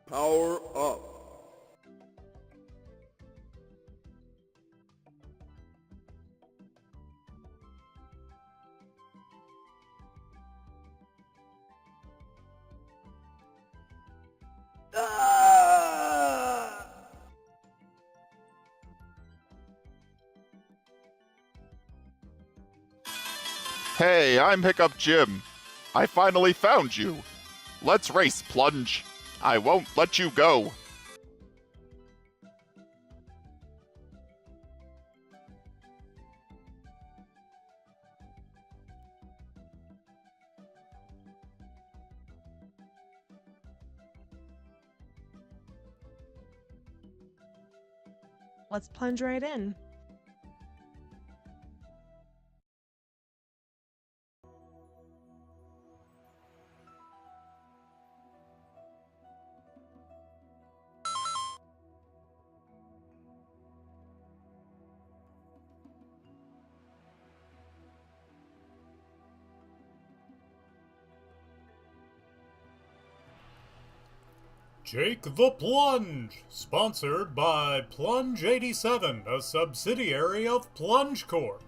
Power up. Ah! Hey, I'm Hiccup Jim. I finally found you. Let's race, Plunge. I won't let you go. Let's plunge right in. Jake the Plunge, sponsored by Plunge 87, a subsidiary of Plunge Corp.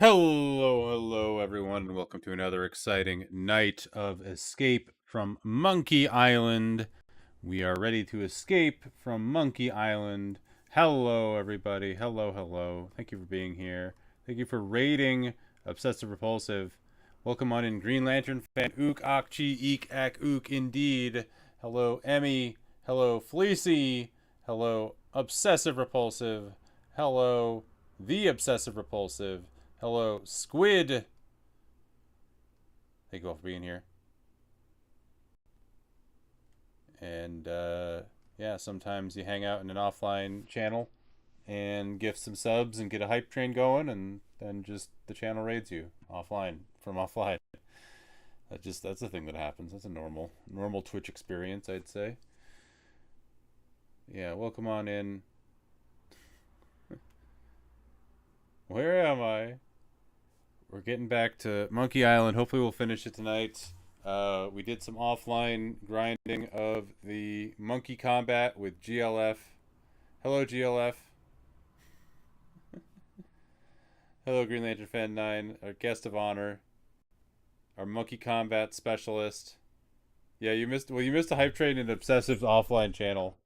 Hello, everyone, and welcome to another exciting night of escape from Monkey Island. We are ready to escape from Monkey Island. Hello, everybody. Hello. Thank you for being here. Thank you for raiding Obsessive Repulsive. Welcome on in, Green Lantern fan. Ook, ak, chi, eek, ak, ook, indeed. Hello, Emmy. Hello, Fleecy. Hello, Obsessive Repulsive. Hello, The Obsessive Repulsive. Hello, Squid. Thank you all for being here. And, yeah, sometimes you hang out in an offline channel and gift some subs and get a hype train going, and then just the channel raids you offline, from offline. That's a thing that happens. That's a normal Twitch experience, I'd say. Yeah, welcome on in. Where am I? We're getting back to Monkey Island. Hopefully we'll finish it tonight. We did some offline grinding of the monkey combat with GLF. Hello, GLF. Hello, Green Lantern Fan 9, our guest of honor, our monkey combat specialist. Yeah, you missed a hype train and obsessive offline channel.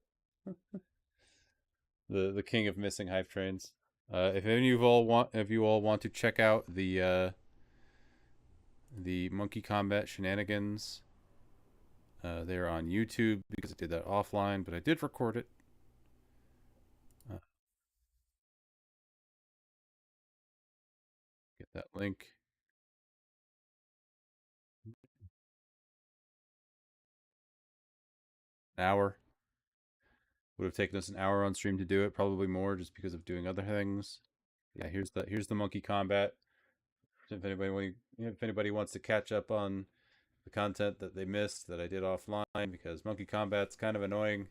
the king of missing hype trains. If any of you all want to check out the monkey combat shenanigans, they're on YouTube because I did that offline, but I did record it. Get that link. An hour. Would have taken us an hour on stream to do it, probably more, just because of doing other things. Yeah, here's the monkey combat. If anybody wants to catch up on the content that they missed that I did offline, because monkey combat's kind of annoying.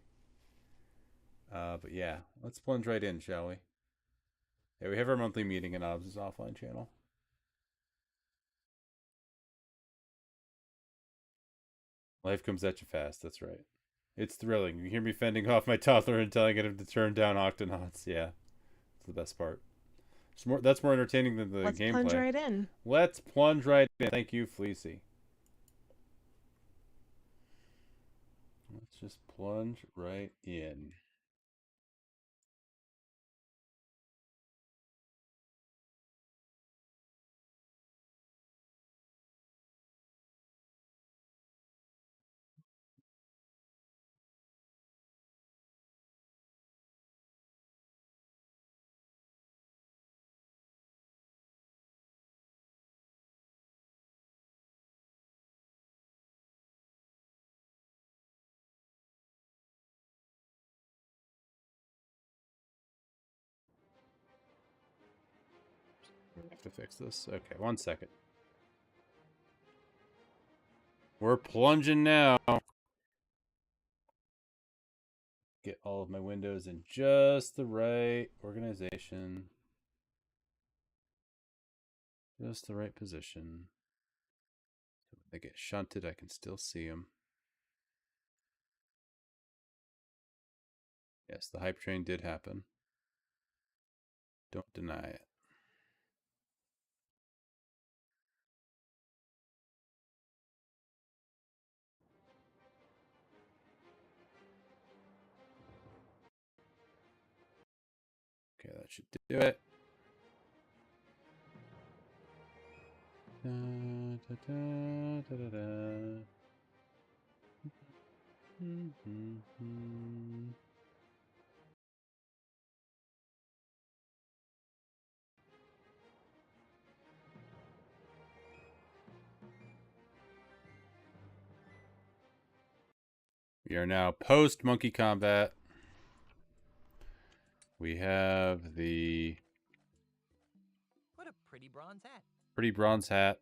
But yeah, let's plunge right in, shall we? Yeah, we have our monthly meeting in Obs' offline channel. Life comes at you fast, that's right. It's thrilling. You hear me fending off my toddler and telling him to turn down Octonauts. Yeah, it's the best part. That's more entertaining than the gameplay. Let's plunge right in. Let's plunge right in. Thank you, Fleecy. Let's just plunge right in. I have to fix this. Okay, 1 second. We're plunging now. Get all of my windows in just the right organization. Just the right position. So when they get shunted, I can still see them. Yes, the hype train did happen. Don't deny it. Okay, that should do it. Da, da, da, da, da, da. We are now post monkey combat. We have the What a pretty bronze hat. pretty bronze hat.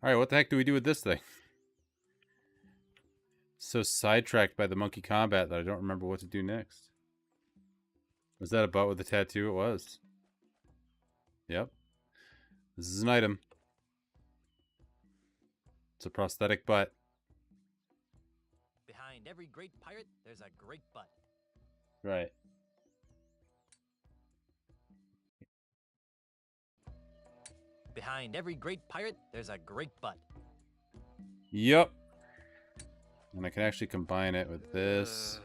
All right, what the heck do we do with this thing? So sidetracked by the monkey combat that I don't remember what to do next. Was that a butt with a tattoo? It was. Yep. This is an item. It's a prosthetic butt. Behind every great pirate, there's a great butt. Right. Behind every great pirate, there's a great butt. Yep. And I can actually combine it with this.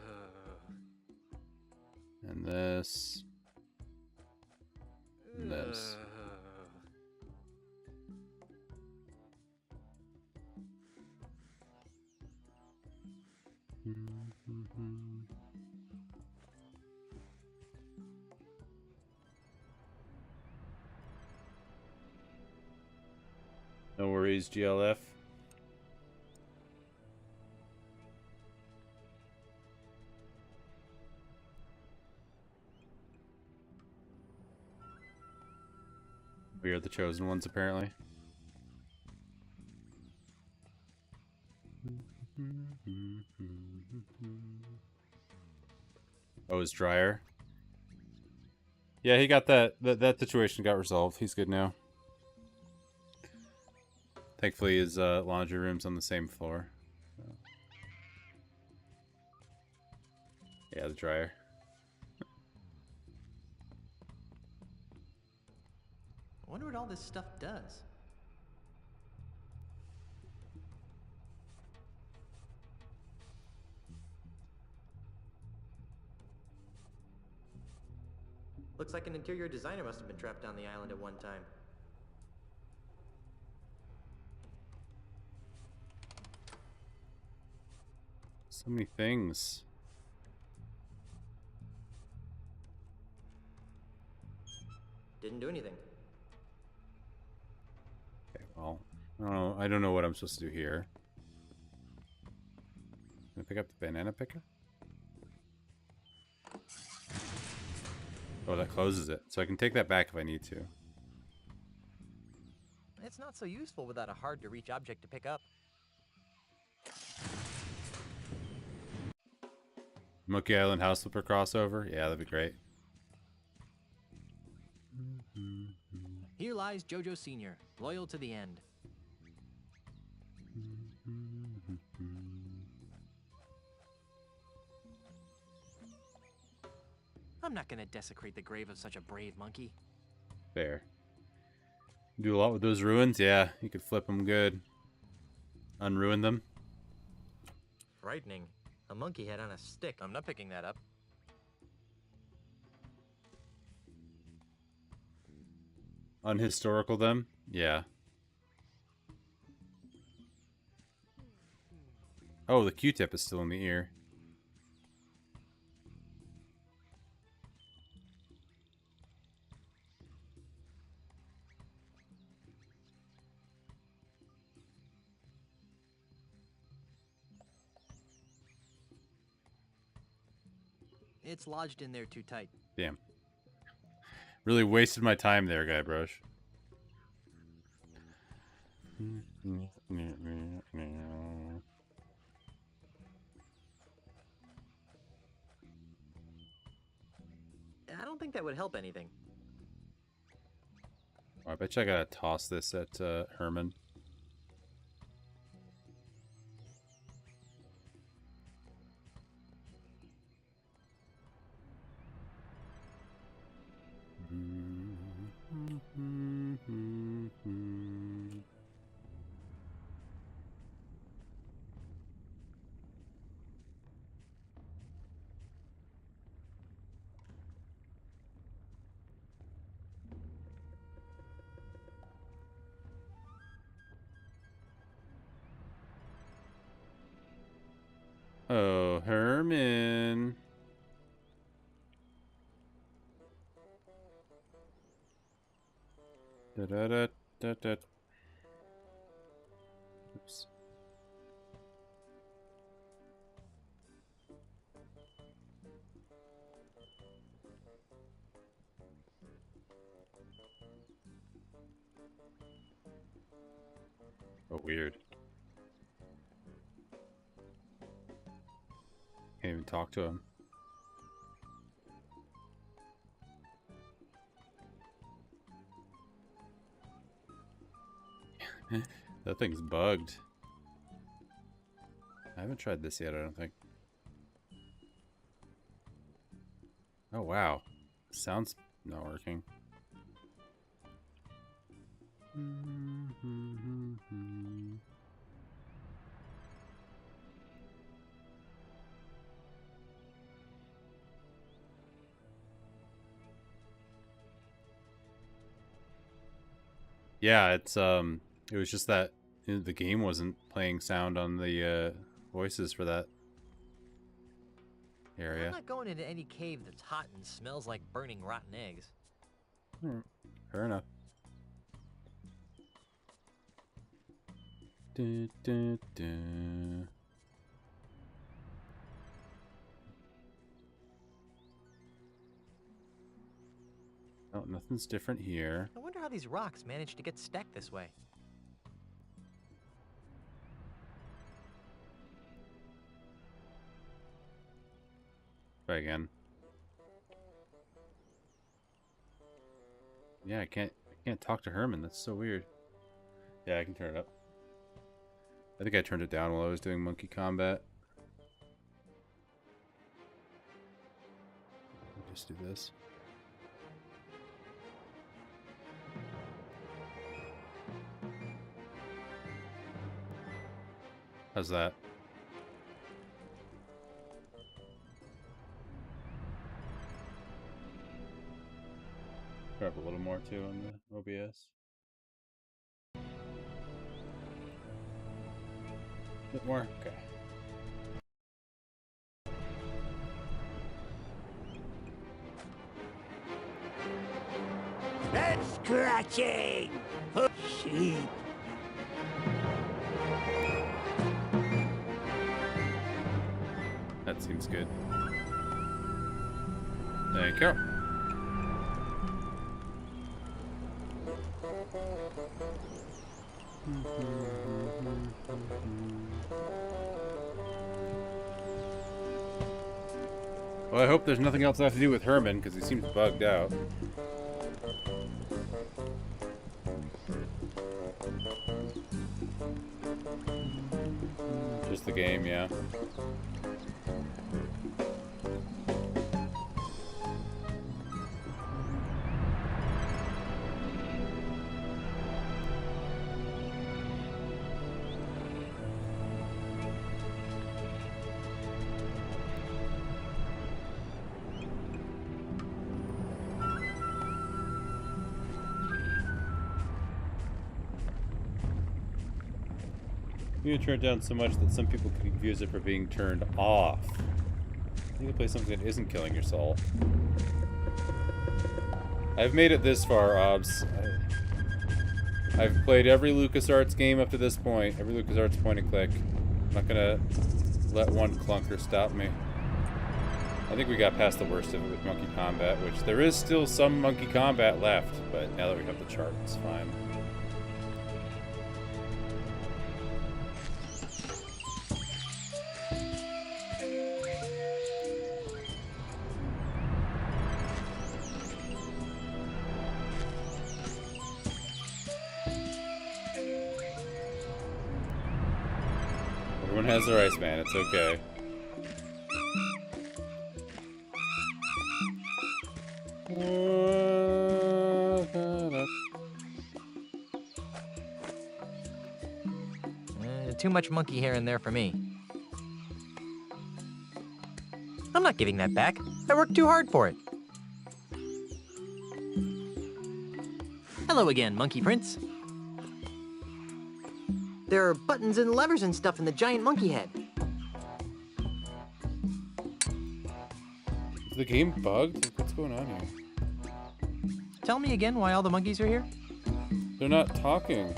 And this. And this. No worries, GLF. We are the chosen ones, apparently. Oh, his dryer. Yeah, he got that situation got resolved. He's good now. Thankfully, his laundry room's on the same floor. Yeah, the dryer. I wonder what all this stuff does. Looks like an interior designer must have been trapped on the island at one time. So many things. Didn't do anything. Okay, well, I don't know what I'm supposed to do here. Can I pick up the banana picker? Oh, that closes it. So I can take that back if I need to. It's not so useful without a hard-to-reach object to pick up. Monkey Island House Flipper crossover? Yeah, that'd be great. Here lies Jojo Sr., loyal to the end. I'm not gonna desecrate the grave of such a brave monkey. Fair. Do a lot with those ruins? Yeah, you could flip them good. Unruin them. Frightening. A monkey head on a stick. I'm not picking that up. Unhistorical them? Yeah. Oh, the Q-tip is still in the ear. It's lodged in there too tight. Damn. Really wasted my time there, Guybrush. I don't think that would help anything. Oh, I bet you I gotta toss this at Herman. Oh, Herman. Da da da da da. Oops. Oh, weird. Can't even talk to him. That thing's bugged. I haven't tried this yet, I don't think. Oh, wow. Sound's not working. Yeah, it was just that the game wasn't playing sound on the voices for that I'm area. not going into any cave that's hot and smells like burning rotten eggs. Fair enough. Dun, dun, dun. Oh, nothing's different here. I wonder how these rocks managed to get stacked this way. Try again. Yeah, I can't talk to Herman. That's so weird. Yeah, I can turn it up. I think I turned it down while I was doing monkey combat. Just do this. How's that? Grab a little more too on the OBS. Bit more? Okay. That's scratching! Sheep. That seems good. Thank you. Well, I hope there's nothing else I have to do with Herman, because he seems bugged out. Just the game, yeah. You can turn it down so much that some people could confuse it for being turned off. You need to play something that isn't killing your soul. I've made it this far, Obs. I've played every LucasArts game up to this point. Every LucasArts point and click. I'm not gonna let one clunker stop me. I think we got past the worst of it with Monkey Combat, which there is still some Monkey Combat left, but now that we have the chart, it's fine. Everyone has their Iceman, it's okay. Too much monkey hair in there for me. I'm not giving that back. I worked too hard for it. Hello again, Monkey Prince. There are buttons and levers and stuff in the giant monkey head. Is the game bugged? What's going on here? Tell me again why all the monkeys are here? They're not talking.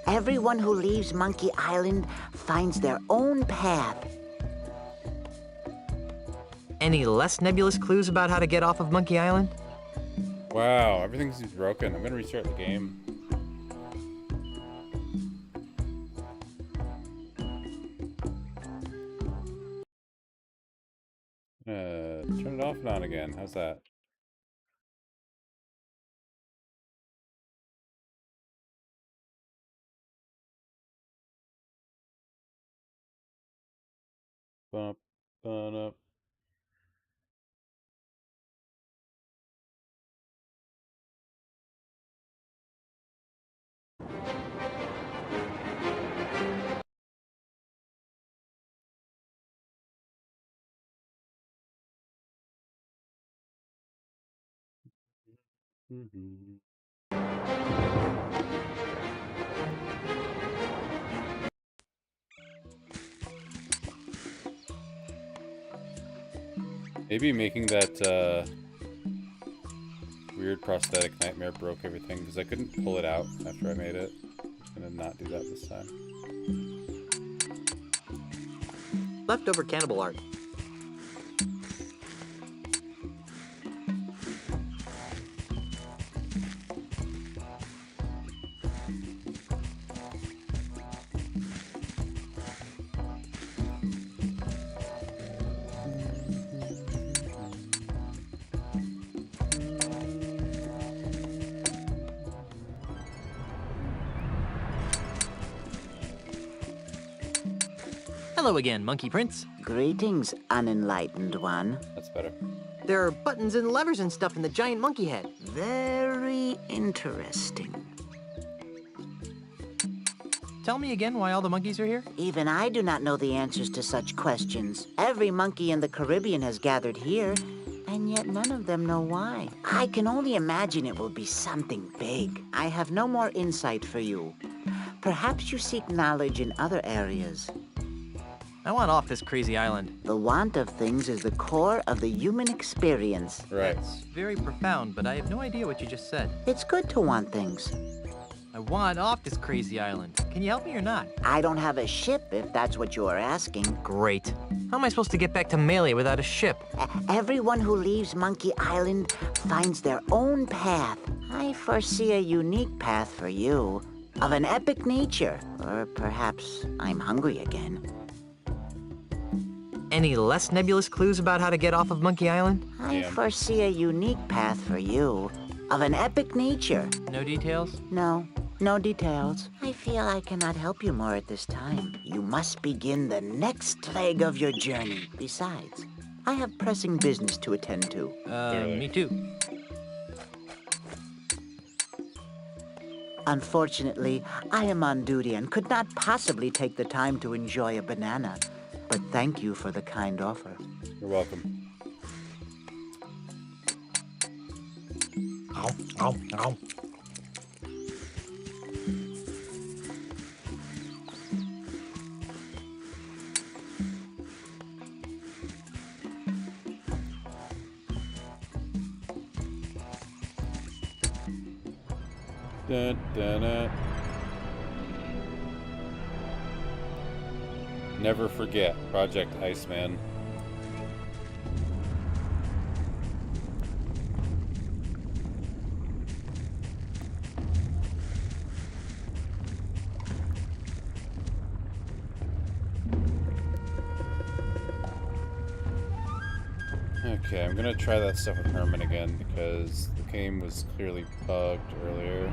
Everyone who leaves Monkey Island finds their own path. Any less nebulous clues about how to get off of Monkey Island? Wow, everything seems broken. I'm gonna restart the game. Turn it off and on again. How's that? Bump, up. Maybe making that weird prosthetic nightmare broke everything because I couldn't pull it out after I made it. I'm gonna not do that this time. Leftover cannibal art. Hello again, Monkey Prince. Greetings, unenlightened one. That's better. There are buttons and levers and stuff in the giant monkey head. Very interesting. Tell me again why all the monkeys are here? Even I do not know the answers to such questions. Every monkey in the Caribbean has gathered here, and yet none of them know why. I can only imagine it will be something big. I have no more insight for you. Perhaps you seek knowledge in other areas. I want off this crazy island. The want of things is the core of the human experience. Right. That's very profound, but I have no idea what you just said. It's good to want things. I want off this crazy island. Can you help me or not? I don't have a ship, if that's what you are asking. Great. How am I supposed to get back to Melee without a ship? Everyone who leaves Monkey Island finds their own path. I foresee a unique path for you, of an epic nature. Or perhaps I'm hungry again. Any less nebulous clues about how to get off of Monkey Island? I foresee a unique path for you, of an epic nature. No details? No, no details. I feel I cannot help you more at this time. You must begin the next leg of your journey. Besides, I have pressing business to attend to. Me too. Unfortunately, I am on duty and could not possibly take the time to enjoy a banana. But thank you for the kind offer. You're welcome. Ow, ow, ow. Dun, dun, dun. Never forget Project Iceman. Okay, I'm gonna try that stuff with Herman again because the game was clearly bugged earlier.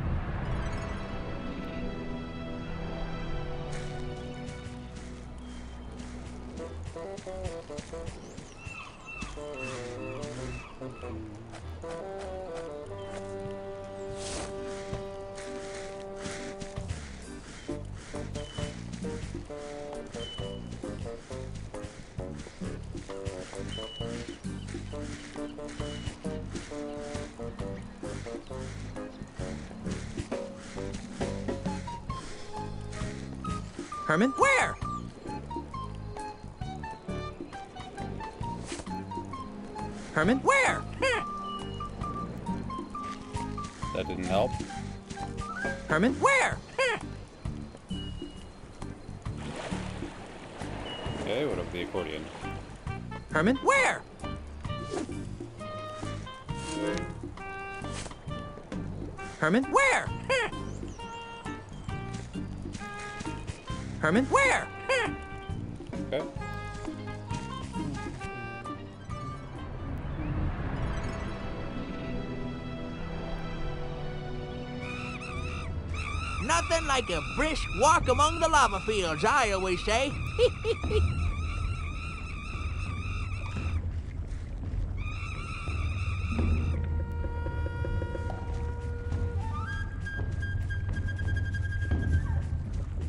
Herman? Where? Herman? Where? That didn't help. Herman? Where? Okay, what of the accordion? Herman? Where? Herman? Where? Herman? Where? Okay. Nothing like a brisk walk among the lava fields, I always say.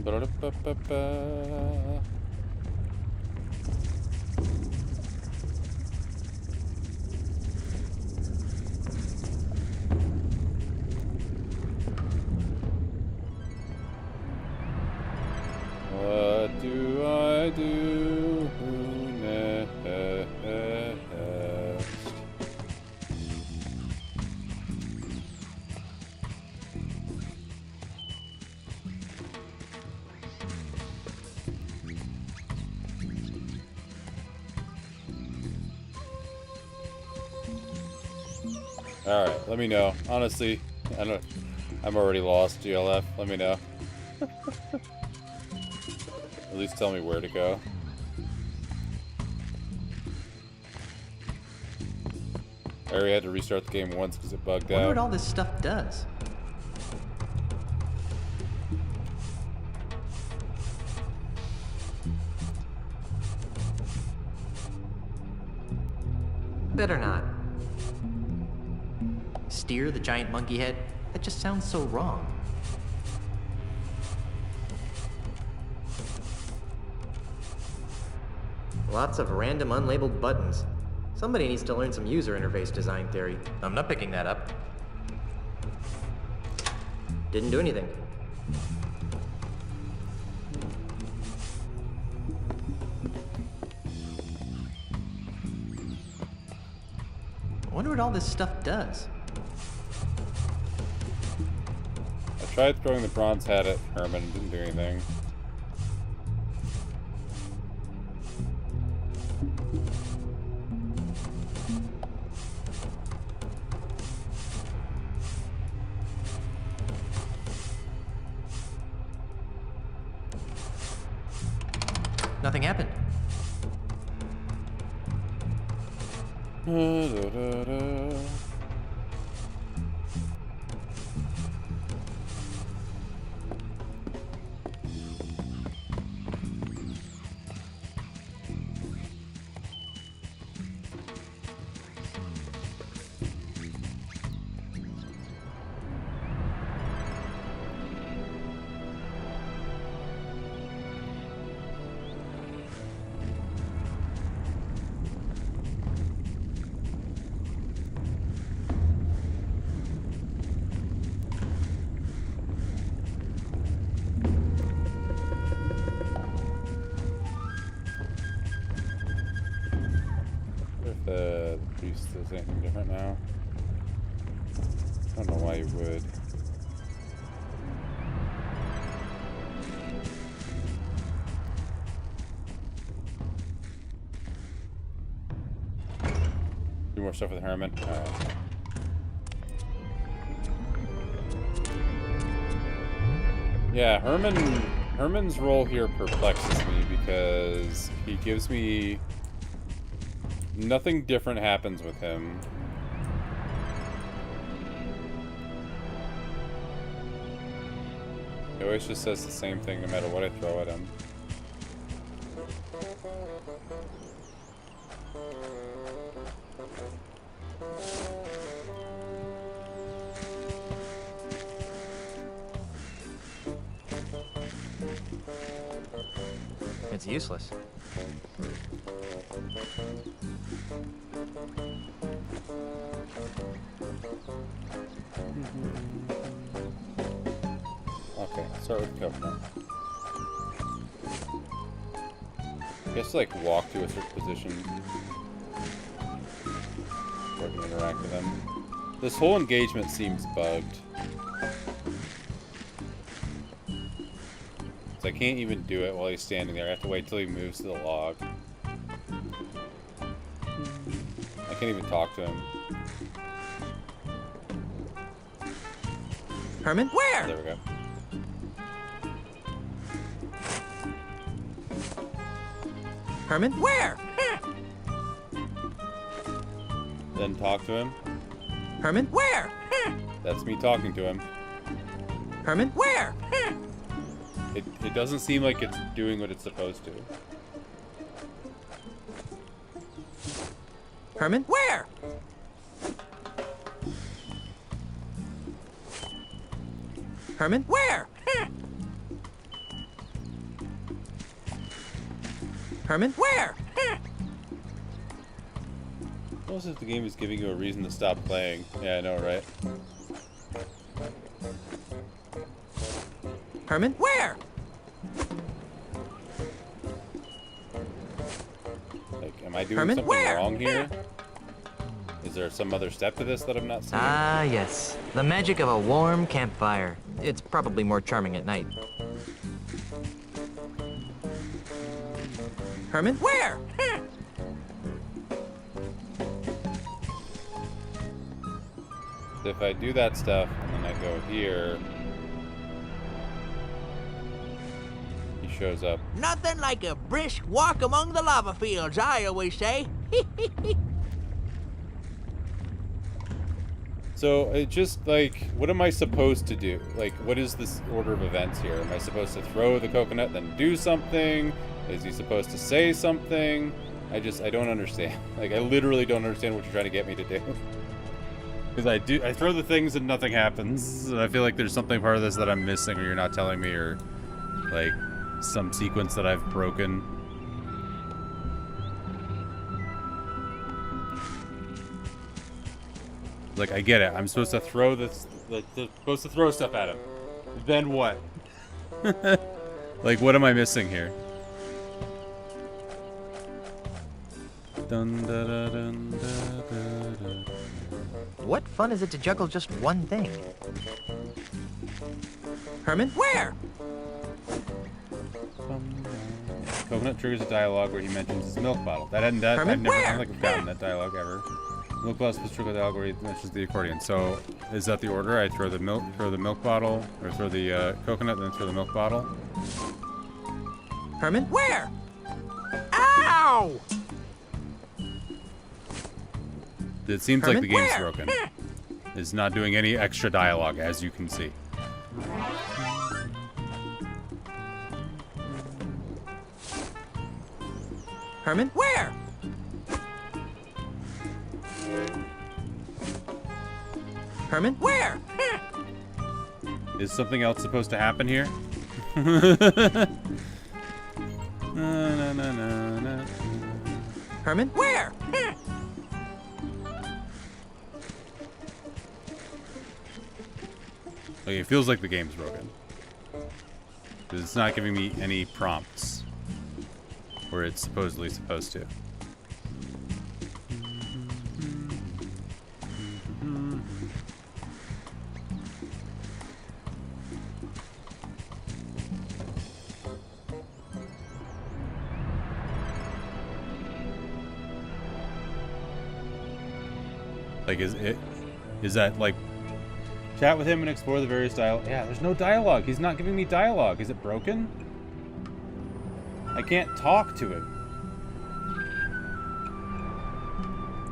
Ba-da-ba-ba-ba. Alright, let me know. Honestly, I'm already lost, GLF. Let me know. At least tell me where to go. I already had to restart the game once because it bugged Wonder what out. all this stuff does. Better not. Steer the giant monkey head? That just sounds so wrong. Lots of random unlabeled buttons. Somebody needs to learn some user interface design theory. I'm not picking that up. Didn't do anything. I wonder what all this stuff does. I tried throwing the bronze hat at Herman and didn't do anything. Nothing happened. If the priest does anything different now. I don't know why you would. Do more stuff with Herman. Alright. Yeah, Herman's role here perplexes me because he gives me nothing different happens with him. He always just says the same thing no matter what I throw at him. It's useless. Okay, start with the covenant. He has to like walk to a certain position before I can interact with him. This whole engagement seems bugged. So I can't even do it while he's standing there. I have to wait till he moves to the log. I can't even talk to him. Herman? Where? There we go. Herman? Where? Then talk to him. Herman? Where? That's me talking to him. Herman? Where? It doesn't seem like it's doing what it's supposed to. Herman? Where? Herman? Where? Herman? Where? Almost as if the game is giving you a reason to stop playing. Yeah, I know, right? Herman? Where? Like, am I doing Herman, something where? wrong here? Is there some other step to this that I'm not seeing? Ah, yes. The magic of a warm campfire. It's probably more charming at night. Herman? Where? So if I do that stuff, and then I go here, he shows up. Nothing like a brisk walk among the lava fields, I always say. So it just like, what am I supposed to do? Like, what is this order of events here? Am I supposed to throw the coconut, then do something? Is he supposed to say something? I don't understand. Like, I literally don't understand what you're trying to get me to do. Because I throw the things and nothing happens. And I feel like there's something part of this that I'm missing, or you're not telling me, or like some sequence that I've broken. Like, I get it. I'm supposed to throw this, supposed to throw stuff at him. Then what? Like, what am I missing here? Dun, da, da, dun, da, da, da. What fun is it to juggle just one thing? Herman? Where? Coconut triggers a dialogue where he mentions his milk bottle. I've never, I don't think I've gotten that dialogue ever. Milk bottle supposed to trigger the dialogue where he mentions the accordion. So, is that the order? I throw the milk bottle, or throw the coconut, then throw the milk bottle. Herman? Where? Ow! It seems like the game's Where? broken. It's not doing any extra dialogue, as you can see. Herman? Where? Herman? Where? Is something else supposed to happen here? Na, na, na, na, na. Herman? Where? Okay, it feels like the game's broken. Because it's not giving me any prompts. Where it's supposedly supposed to. Like, is that like chat with him and explore the various dialogue? Yeah, there's no dialogue. He's not giving me dialogue. Is it broken? I can't talk to him.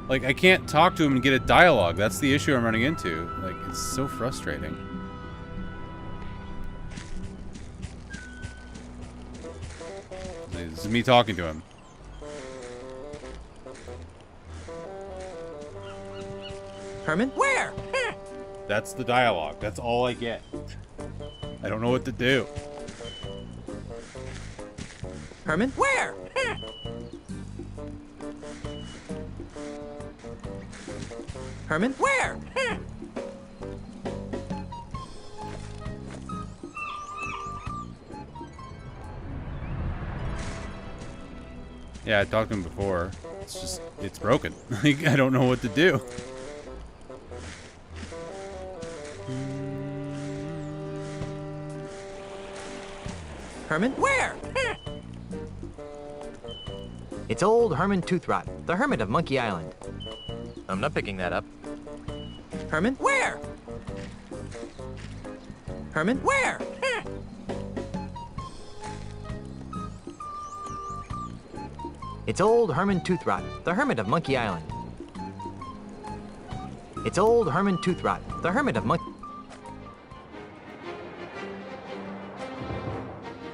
Like, I can't talk to him and get a dialogue. That's the issue I'm running into. Like, it's so frustrating. This is me talking to him. Herman? Where? That's the dialogue. That's all I get. I don't know what to do. Herman? Where? Herman? Where? Yeah, I talked to him before. It's just, it's broken. Like, I don't know what to do. Herman? Where? It's old Herman Toothrot, the hermit of Monkey Island. I'm not picking that up. Herman? Where? Herman? Where? It's old Herman Toothrot, the hermit of Monkey Island. It's old Herman Toothrot, the hermit of Monkey...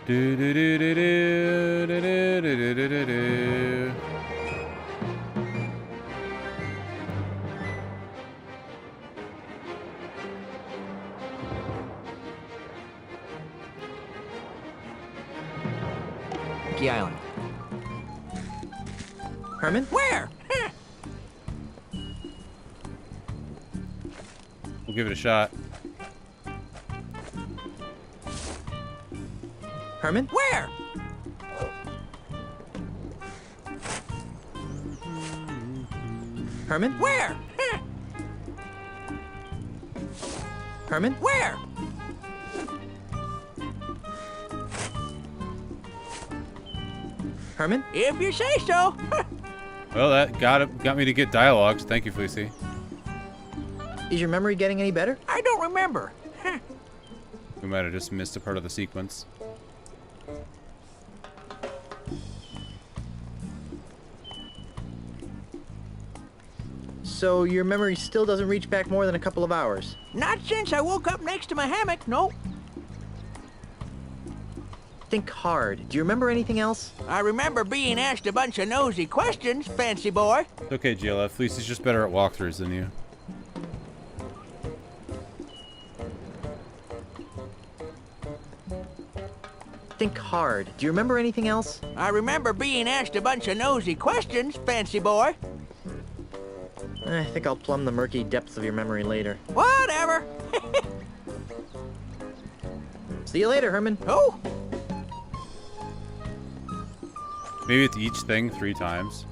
Do do do do do do do do do do do. Monkey Island. Herman? Where? We'll give it a shot. Herman? Where? Herman? Where? Herman? Where? Herman? If you say so. Well, that got me to get dialogues. Thank you, Fleecy. Is your memory getting any better? I don't remember. We might have just missed a part of the sequence. So your memory still doesn't reach back more than a couple of hours? Not since I woke up next to my hammock, no. Think hard. Do you remember anything else? I remember being asked a bunch of nosy questions, fancy boy. It's okay, GLF. Fleecy's just better at walkthroughs than you. Think hard. Do you remember anything else? I remember being asked a bunch of nosy questions, fancy boy. I think I'll plumb the murky depths of your memory later. Whatever. See you later, Herman. Oh, Maybe it's each thing 3 times.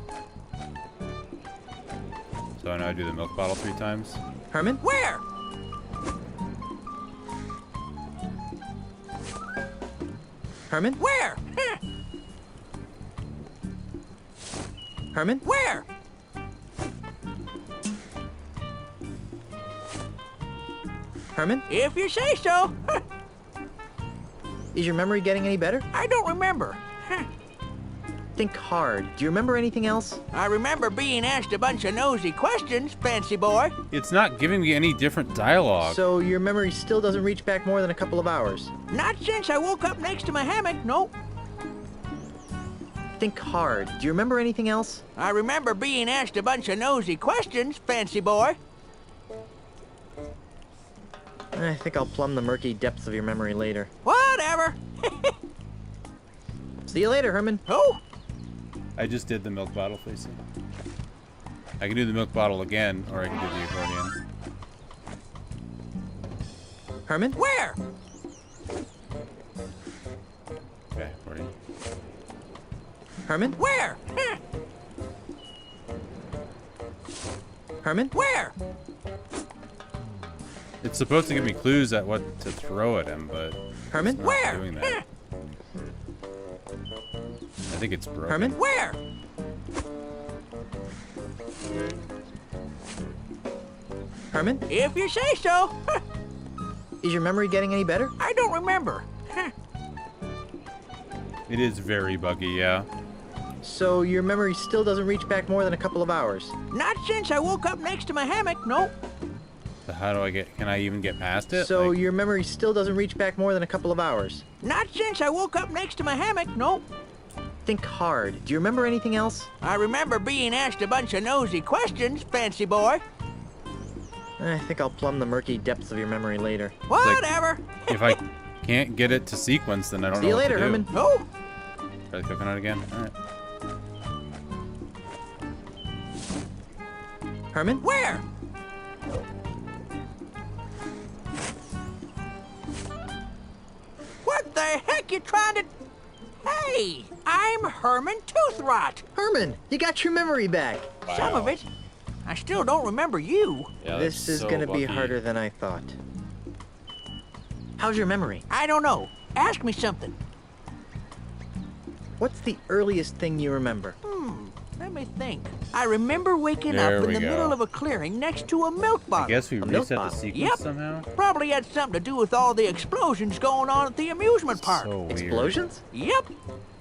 So I know I do the milk bottle 3 times. Herman? where? Herman? Where? Herman? Where? Herman? If you say so. Is your memory getting any better? I don't remember. Think hard. Do you remember anything else? I remember being asked a bunch of nosy questions, fancy boy. It's not giving me any different dialogue. So your memory still doesn't reach back more than a couple of hours? Not since I woke up next to my hammock, no. Think hard. Do you remember anything else? I remember being asked a bunch of nosy questions, fancy boy. I think I'll plumb the murky depths of your memory later. Whatever. See you later, Herman. Oh, I just did the milk bottle, Fleecy. I can do the milk bottle again, or I can do the accordion. Herman? where? Okay, accordion. Herman? Where? Herman? Where? It's supposed to give me clues at what to throw at him, but Herman? it's not Where? doing that. I think it's broken. Herman? Where? Herman? If you say so. Is your memory getting any better? I don't remember. It is very buggy, yeah. So your memory still doesn't reach back more than a couple of hours? Not since I woke up next to my hammock, no. So how do I get? Can I even get past it? So Like, your memory still doesn't reach back more than a couple of hours? Not since I woke up next to my hammock, no. Think hard. Do you remember anything else? I remember being asked a bunch of nosy questions, fancy boy. I think I'll plumb the murky depths of your memory later. Whatever. if I can't get it to sequence, then I don't See know you what later, to do. Herman. Oh, Try the coconut again. All right. Herman? where? What the heck you trying to... Hey, I'm Herman Toothrot. Herman, you got your memory back. Some of it. I still don't remember you. Yeah, This that's is so gonna be buggy. harder than I thought. How's your memory? I don't know. Ask me something. What's the earliest thing you remember? Let me think. I remember waking There up in we the go. middle of a clearing next to a milk bottle. I guess we milk reset the bottle. sequence Yep. somehow. Probably had something to do with all the explosions going on at the amusement park. So weird. Explosions? Yep.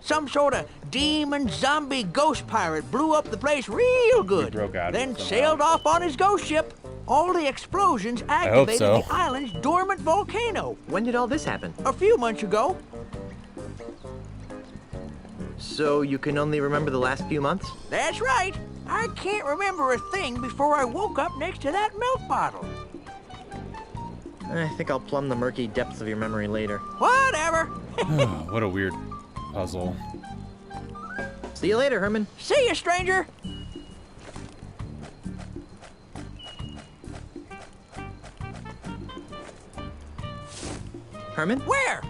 Some sort of demon zombie ghost pirate blew up the place real good. broke out of then it somehow. sailed off on his ghost ship. All the explosions hope activated so. the island's dormant volcano When did all this happen? a few months ago. So you can only remember the last few months? That's right. I can't remember a thing before I woke up next to that milk bottle. I think I'll plumb the murky depths of your memory later. Whatever. What a weird puzzle. See you later, Herman. See you, stranger. Herman? Where?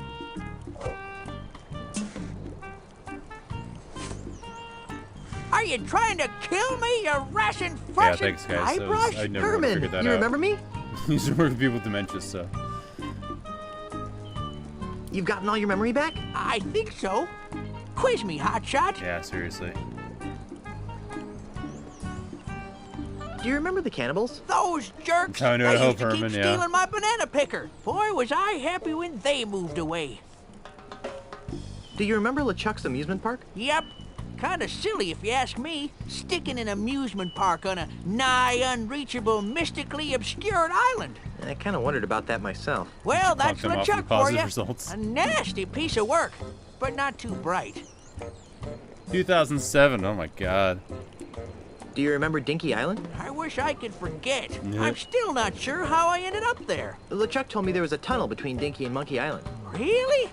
Are you trying to kill me, you rashing Yeah, fresh thanks guys. That was- eyebrush? I never would have Herman, figured that you out. remember me? These are work with people with dementia, so. You've gotten all your memory back? I think so. Quiz me, hotshot. Yeah, seriously. Do you remember the cannibals? Those jerks! I know, They used to Herman, keep yeah. stealing my banana picker. Boy, was I happy when they moved away. Do you remember LeChuck's amusement park? Yep. Kinda silly if you ask me, sticking an amusement park on a nigh unreachable, mystically obscured island. I kind of wondered about that myself. Well, that's them off LeChuck with for positive you. results. A nasty piece of work, but not too bright. 2007. Oh my god. Do you remember Dinky Island? I wish I could forget. Yeah. I'm still not sure how I ended up there. LeChuck told me there was a tunnel between Dinky and Monkey Island. Really?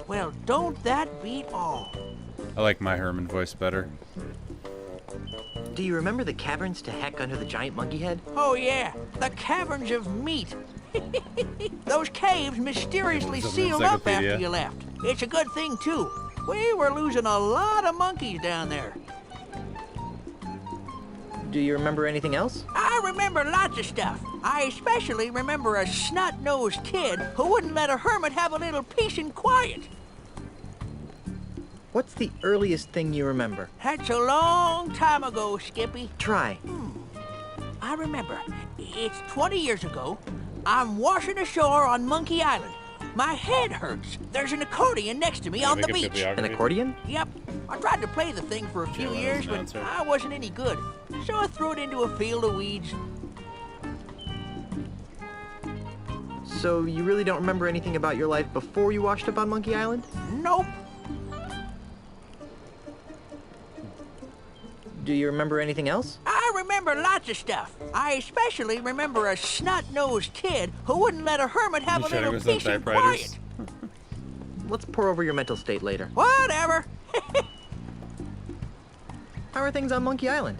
Well, don't that beat all? I like my Herman voice better. Do you remember the caverns to heck under the giant monkey head? Oh yeah, the caverns of meat. Those caves mysteriously Sounds sealed up encyclopedia. after you left. It's a good thing too. We were losing a lot of monkeys down there. Do you remember anything else? I remember lots of stuff. I especially remember a snot-nosed kid who wouldn't let a hermit have a little peace and quiet. What's the earliest thing you remember? That's a long time ago, Skippy. Try. I remember. It's 20 years ago. I'm washing ashore on Monkey Island. My head hurts. There's an accordion next to me on the Make a beach. An bibliography. accordion? Yep. I tried to play the thing for a few Yeah, years, but announcer. I wasn't any good. So I threw it into a field of weeds. So you really don't remember anything about your life before you washed up on Monkey Island? Nope. Do you remember anything else? I remember lots of stuff. I especially remember a snot-nosed kid who wouldn't let a hermit have a Shadow little goes on peace and typewriters. quiet. Let's pour over your mental state later. Whatever. How are things on Monkey Island?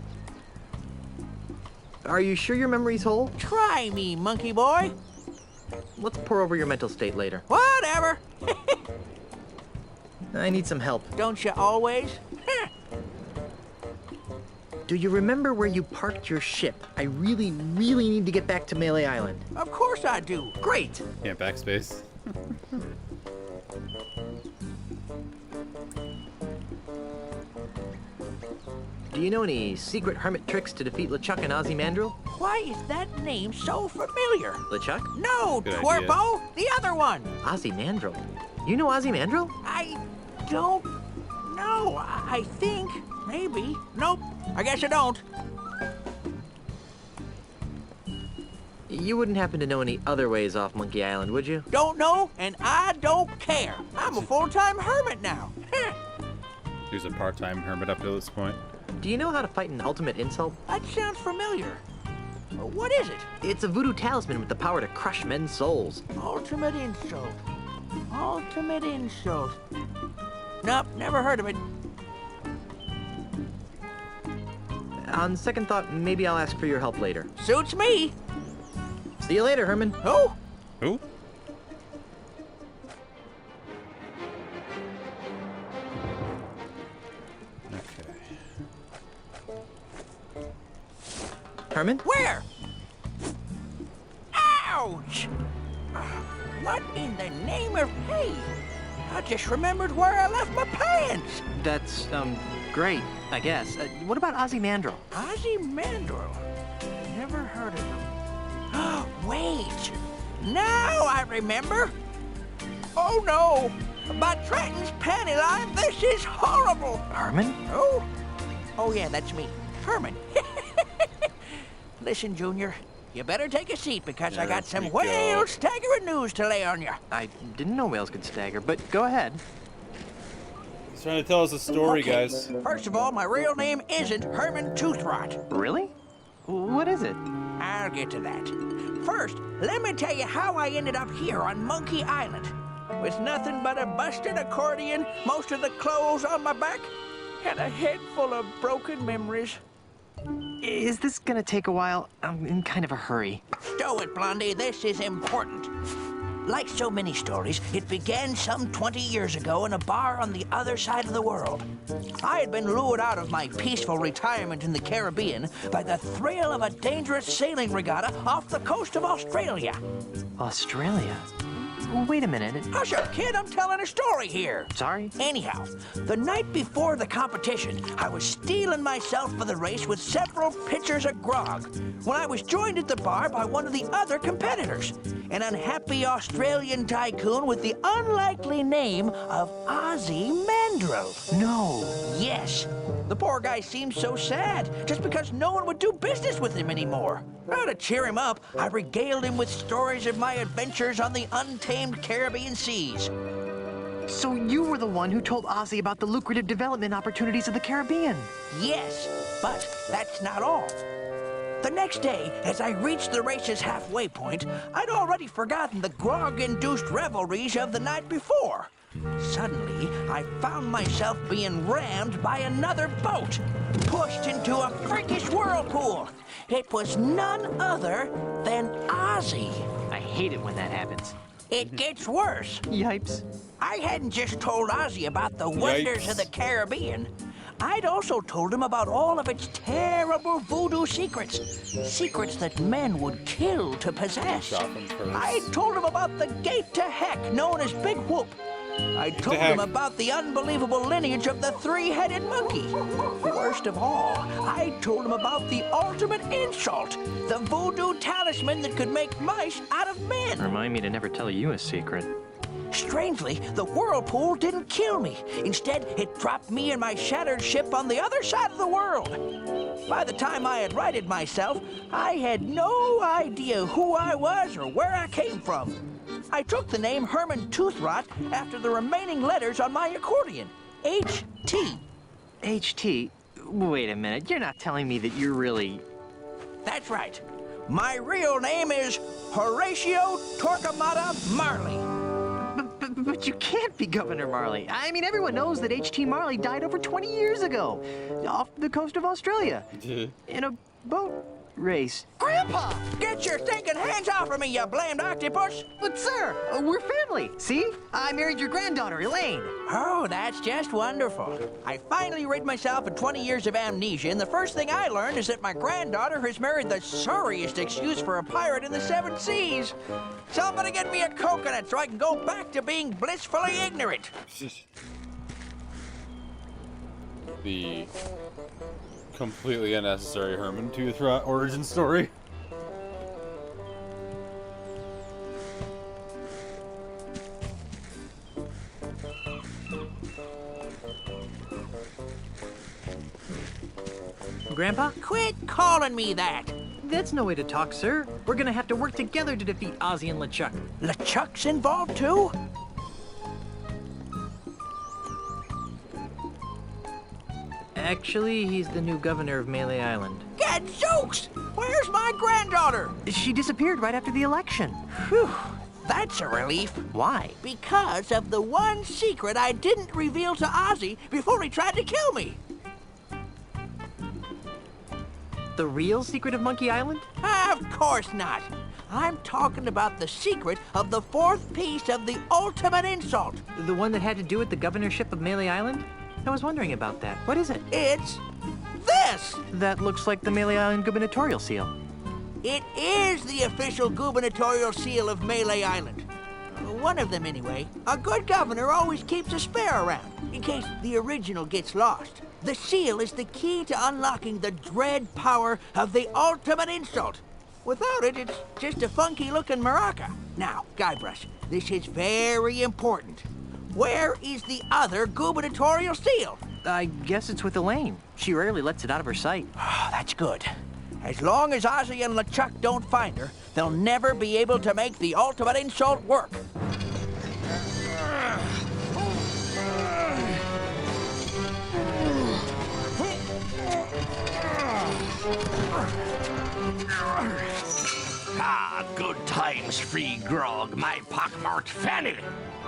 Are you sure your memory's whole? Try me, monkey boy. Let's pour over your mental state later. Whatever. I need some help. Don't you always? Do you remember where you parked your ship? I really need to get back to Melee Island. Of course I do. Great! Can't backspace. Do you know any secret hermit tricks to defeat LeChuck and Ozymandial? Why is that name so familiar? LeChuck? No, Good Twerpo, the other one. Ozymandial? You know Ozymandial? I don't know. I think, maybe. Nope, I guess I don't. You wouldn't happen to know any other ways off Monkey Island, would you? Don't know, and I don't care. I'm a full-time hermit now. He was a part-time hermit up to this point. Do you know how to fight an ultimate insult? That sounds familiar. What is it? It's a voodoo talisman with the power to crush men's souls. Ultimate insult. Ultimate insult. Nope, never heard of it. On second thought, maybe I'll ask for your help later. Suits me. See you later, Herman. Oh, Who? Okay. Herman? where? Ouch! What in the name of hey? I just remembered where I left my pants. That's, great, I guess. What about Ozymandial? Ozymandial. Never heard of him. Wait. Now I remember. Oh no. By Trenton's panty line, this is horrible. Herman? Oh yeah, that's me. Herman. Listen, Junior, you better take a seat because I got There some we whale go. staggering news to lay on you. I didn't know whales could stagger, but go ahead. He's trying to tell us a story, Okay, guys. First of all, my real name isn't Herman Toothrot. Really? What is it? I'll get to that. First, let me tell you how I ended up here on Monkey Island. With nothing but a busted accordion, most of the clothes on my back, and a head full of broken memories. Is this gonna take a while? I'm in kind of a hurry. Stow it, Blondie. This is important. Like so many stories, it began some 20 years ago in a bar on the other side of the world. I had been lured out of my peaceful retirement in the Caribbean by the thrill of a dangerous sailing regatta off the coast of Australia. Australia? Wait a minute. Hush up, kid, I'm telling a story here. Sorry? Anyhow, the night before the competition, I was steeling myself for the race with several pitchers of grog when I was joined at the bar by one of the other competitors, an unhappy Australian tycoon with the unlikely name of Ozzy Mandrill. No. Yes. The poor guy seemed so sad, just because no one would do business with him anymore. Now, to cheer him up, I regaled him with stories of my adventures on the untamed Caribbean seas. So you were the one who told Ozzy about the lucrative development opportunities of the Caribbean. Yes, but that's not all. The next day, as I reached the race's halfway point, I'd already forgotten the grog-induced revelries of the night before. Suddenly, I found myself being rammed by another boat, pushed into a freakish whirlpool. It was none other than Ozzy. I hate it when that happens. It gets worse. Yipes. I hadn't just told Ozzy about the wonders of the Caribbean. I'd also told him about all of its terrible voodoo secrets. Secrets that men would kill to possess. I told him about the gate to heck known as Big Whoop. I told him about the unbelievable lineage of the three-headed monkey. Worst of all, I told him about the ultimate insult, the voodoo talisman that could make mice out of men. Remind me to never tell you a secret. Strangely, the whirlpool didn't kill me. Instead, it dropped me and my shattered ship on the other side of the world. By the time I had righted myself, I had no idea who I was or where I came from. I took the name Herman Toothrot after the remaining letters on my accordion, H.T. HT? Wait a minute, you're not telling me that you're really... That's right. My real name is Horatio Torquemada Marley. But you can't be Governor Marley. I mean, everyone knows that H.T. Marley died over 20 years ago, off the coast of Australia, in a boat race. Grandpa! Get your stinking hands off of me, you blamed octopus! But sir, we're family. See? I married your granddaughter, Elaine. Oh, that's just wonderful. I finally rid myself of 20 years of amnesia, and the first thing I learned is that my granddaughter has married the sorriest excuse for a pirate in the seven seas. Somebody get me a coconut so I can go back to being blissfully ignorant. The completely unnecessary Herman Toothrot origin story. Grandpa? Quit calling me that. That's no way to talk, sir. We're gonna have to work together to defeat Ozzy and LeChuck. LeChuck's involved too? Actually, he's the new governor of Melee Island. Gadzooks! Where's my granddaughter? She disappeared right after the election. Whew, that's a relief. Why? Because of the one secret I didn't reveal to Ozzy before he tried to kill me. The real secret of Monkey Island? Of course not. I'm talking about the secret of the fourth piece of the ultimate insult. The one that had to do with the governorship of Melee Island? I was wondering about that. What is it? It's this! That looks like the Melee Island gubernatorial seal. It is the official gubernatorial seal of Melee Island. One of them, anyway. A good governor always keeps a spare around, in case the original gets lost. The seal is the key to unlocking the dread power of the ultimate insult. Without it, it's just a funky-looking maraca. Now, Guybrush, this is very important. Where is the other gubernatorial seal? I guess it's with Elaine. She rarely lets it out of her sight. Oh, that's good. As long as Ozzy and LeChuck don't find her, they'll never be able to make the ultimate insult work. Ah, good times, free grog, my pockmarked fanny.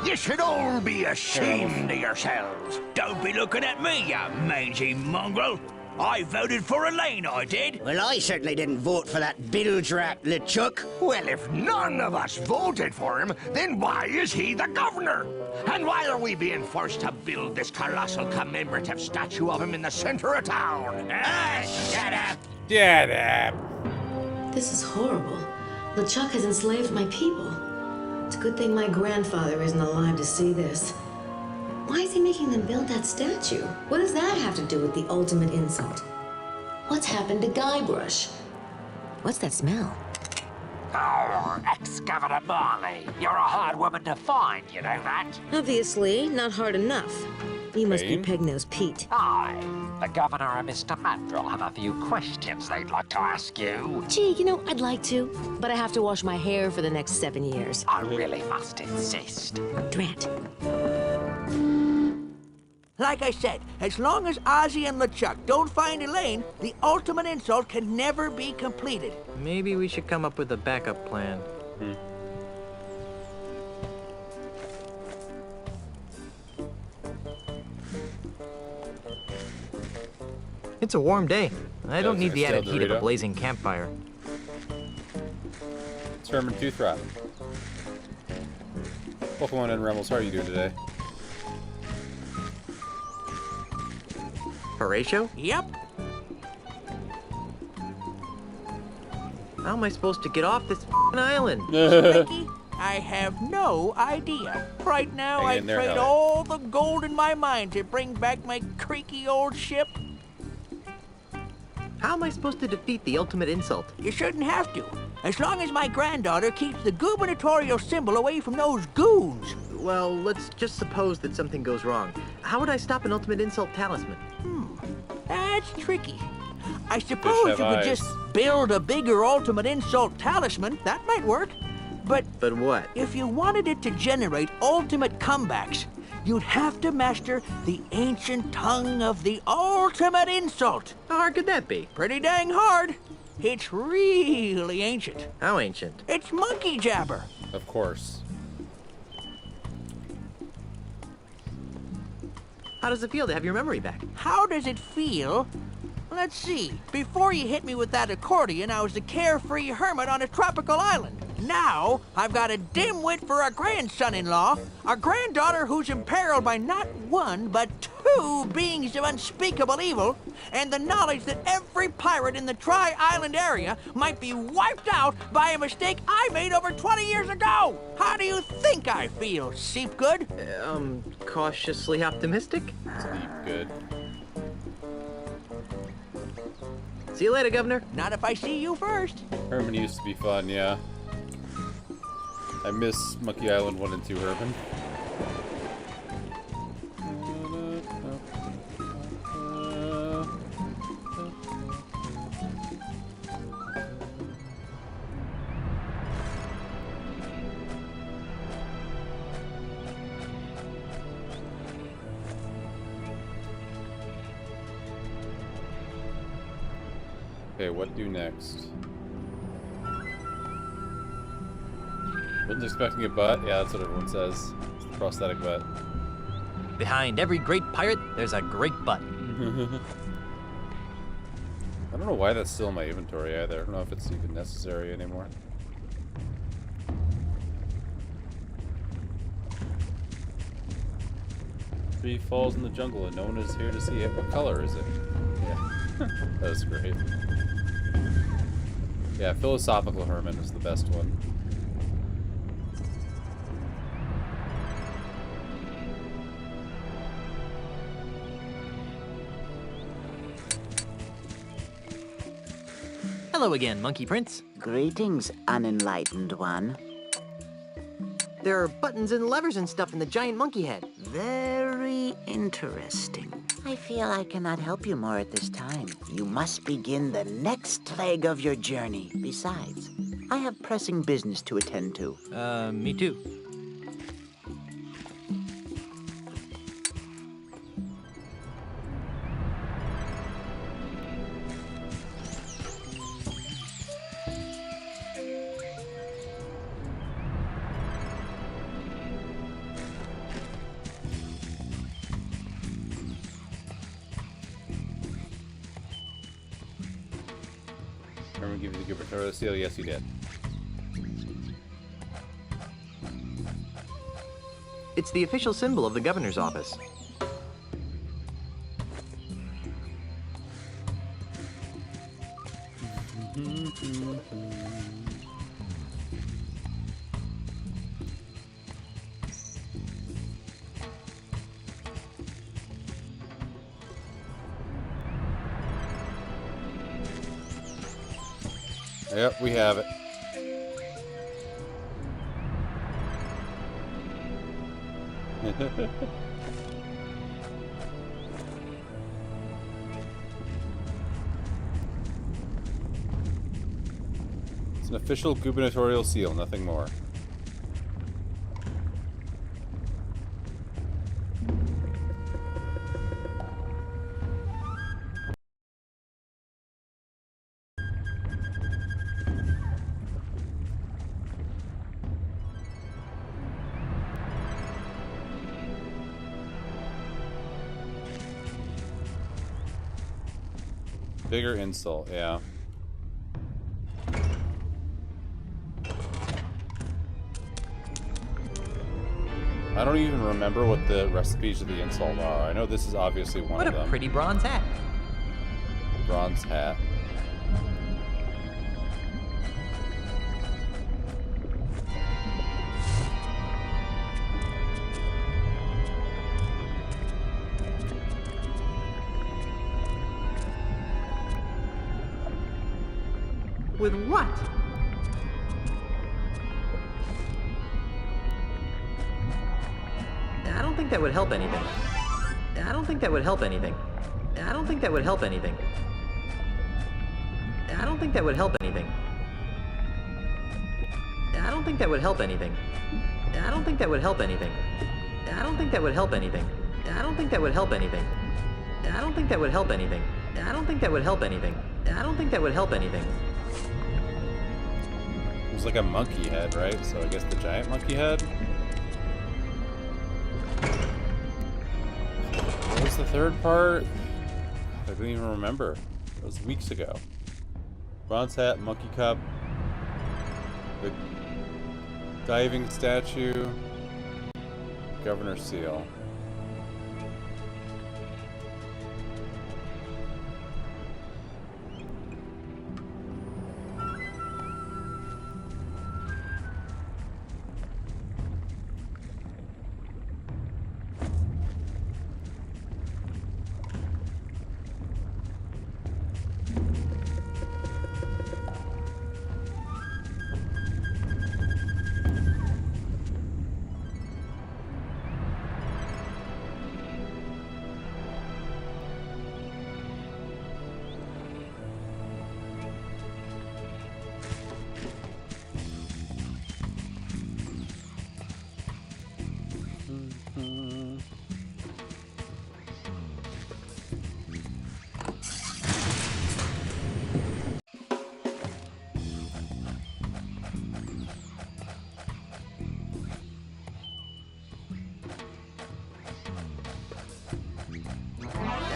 You should all be ashamed of yourselves. Don't be looking at me, you mangy mongrel. I voted for Elaine, I did. Well, I certainly didn't vote for that bilge-rat LeChuck. Well, if none of us voted for him, then why is he the governor? And why are we being forced to build this colossal commemorative statue of him in the center of town? Ah, shut up! Shut up! This is horrible. LeChuck has enslaved my people. It's a good thing my grandfather isn't alive to see this. Why is he making them build that statue? What does that have to do with the ultimate insult? What's happened to Guybrush? What's that smell? Oh, ex-Governor Marley. You're a hard woman to find, you know that? Obviously, not hard enough. You must be Bane? Pegnose Pete. Aye. The Governor and Mr. Mandrill have a few questions they'd like to ask you. Gee, you know, I'd like to, but I have to wash my hair for the next 7 years. I really must insist. Drat. Like I said, as long as Ozzy and LeChuck don't find Elaine, the ultimate insult can never be completed. Maybe we should come up with a backup plan. It's a warm day. I don't need the added heat of a blazing campfire. It's Herman Tooth Robin. Welcome on in, Remmels. How are you doing today? Horatio? Yep. How am I supposed to get off this f***ing island? Mickey, I have no idea. Right now, Hang I'd in there, trade Ellie. all the gold in my mine to bring back my creaky old ship. How am I supposed to defeat the ultimate insult? You shouldn't have to. As long as my granddaughter keeps the gubernatorial symbol away from those goons. Well, let's just suppose that something goes wrong. How would I stop an ultimate insult talisman? That's tricky. I suppose you have could eyes. just build a bigger ultimate insult talisman. That might work. But But what? if you wanted it to generate ultimate comebacks, you'd have to master the ancient tongue of the ultimate insult. How hard could that be? Pretty dang hard. It's really ancient. How ancient? It's monkey jabber. Of course. How does it feel to have your memory back? How does it feel? Let's see. Before you hit me with that accordion, I was a carefree hermit on a tropical island. Now, I've got a dimwit for a grandson-in-law, a granddaughter who's imperiled by not one, but two beings of unspeakable evil, and the knowledge that every pirate in the Tri-Island area might be wiped out by a mistake I made over 20 years ago. How do you think I feel, Seepgood? Cautiously optimistic? Sleep good. See you later, Governor. Not if I see you first. Herman used to be fun, yeah. I miss Monkey Island 1 and 2, Herman. Okay, what do next? Wasn't expecting a butt. Yeah, that's what everyone says. It's the prosthetic butt. Behind every great pirate, there's a great butt. I don't know why that's still in my inventory either. I don't know if it's even necessary anymore. Tree falls in the jungle and no one is here to see it. What color is it? Yeah. That was great. Yeah, Philosophical Herman is the best one. Hello again, Monkey Prince. Greetings, unenlightened one. There are buttons and levers and stuff in the giant monkey head. Very interesting. I feel I cannot help you more at this time. You must begin the next leg of your journey. Besides, I have pressing business to attend to. Me too. Herman give you the gubernatorial seal? Yes, he did. It's the official symbol of the governor's office. Yep, we have it. It's an official gubernatorial seal, nothing more. Bigger insult, yeah. I don't even remember what the recipes of the insult are. I know this is obviously one of them. What a pretty bronze hat. Bronze hat. With what? I don't think that would help anything. I don't think that would help anything. I don't think that would help anything. I don't think that would help anything. I don't think that would help anything. I don't think that would help anything. I don't think that would help anything. I don't think that would help anything. I don't think that would help anything. I don't think that would help anything. I don't think that would help anything. It was like a monkey head, right? So I guess the giant monkey head? What was the third part? I don't even remember. It was weeks ago. Bronze hat, monkey cup, the diving statue, governor seal.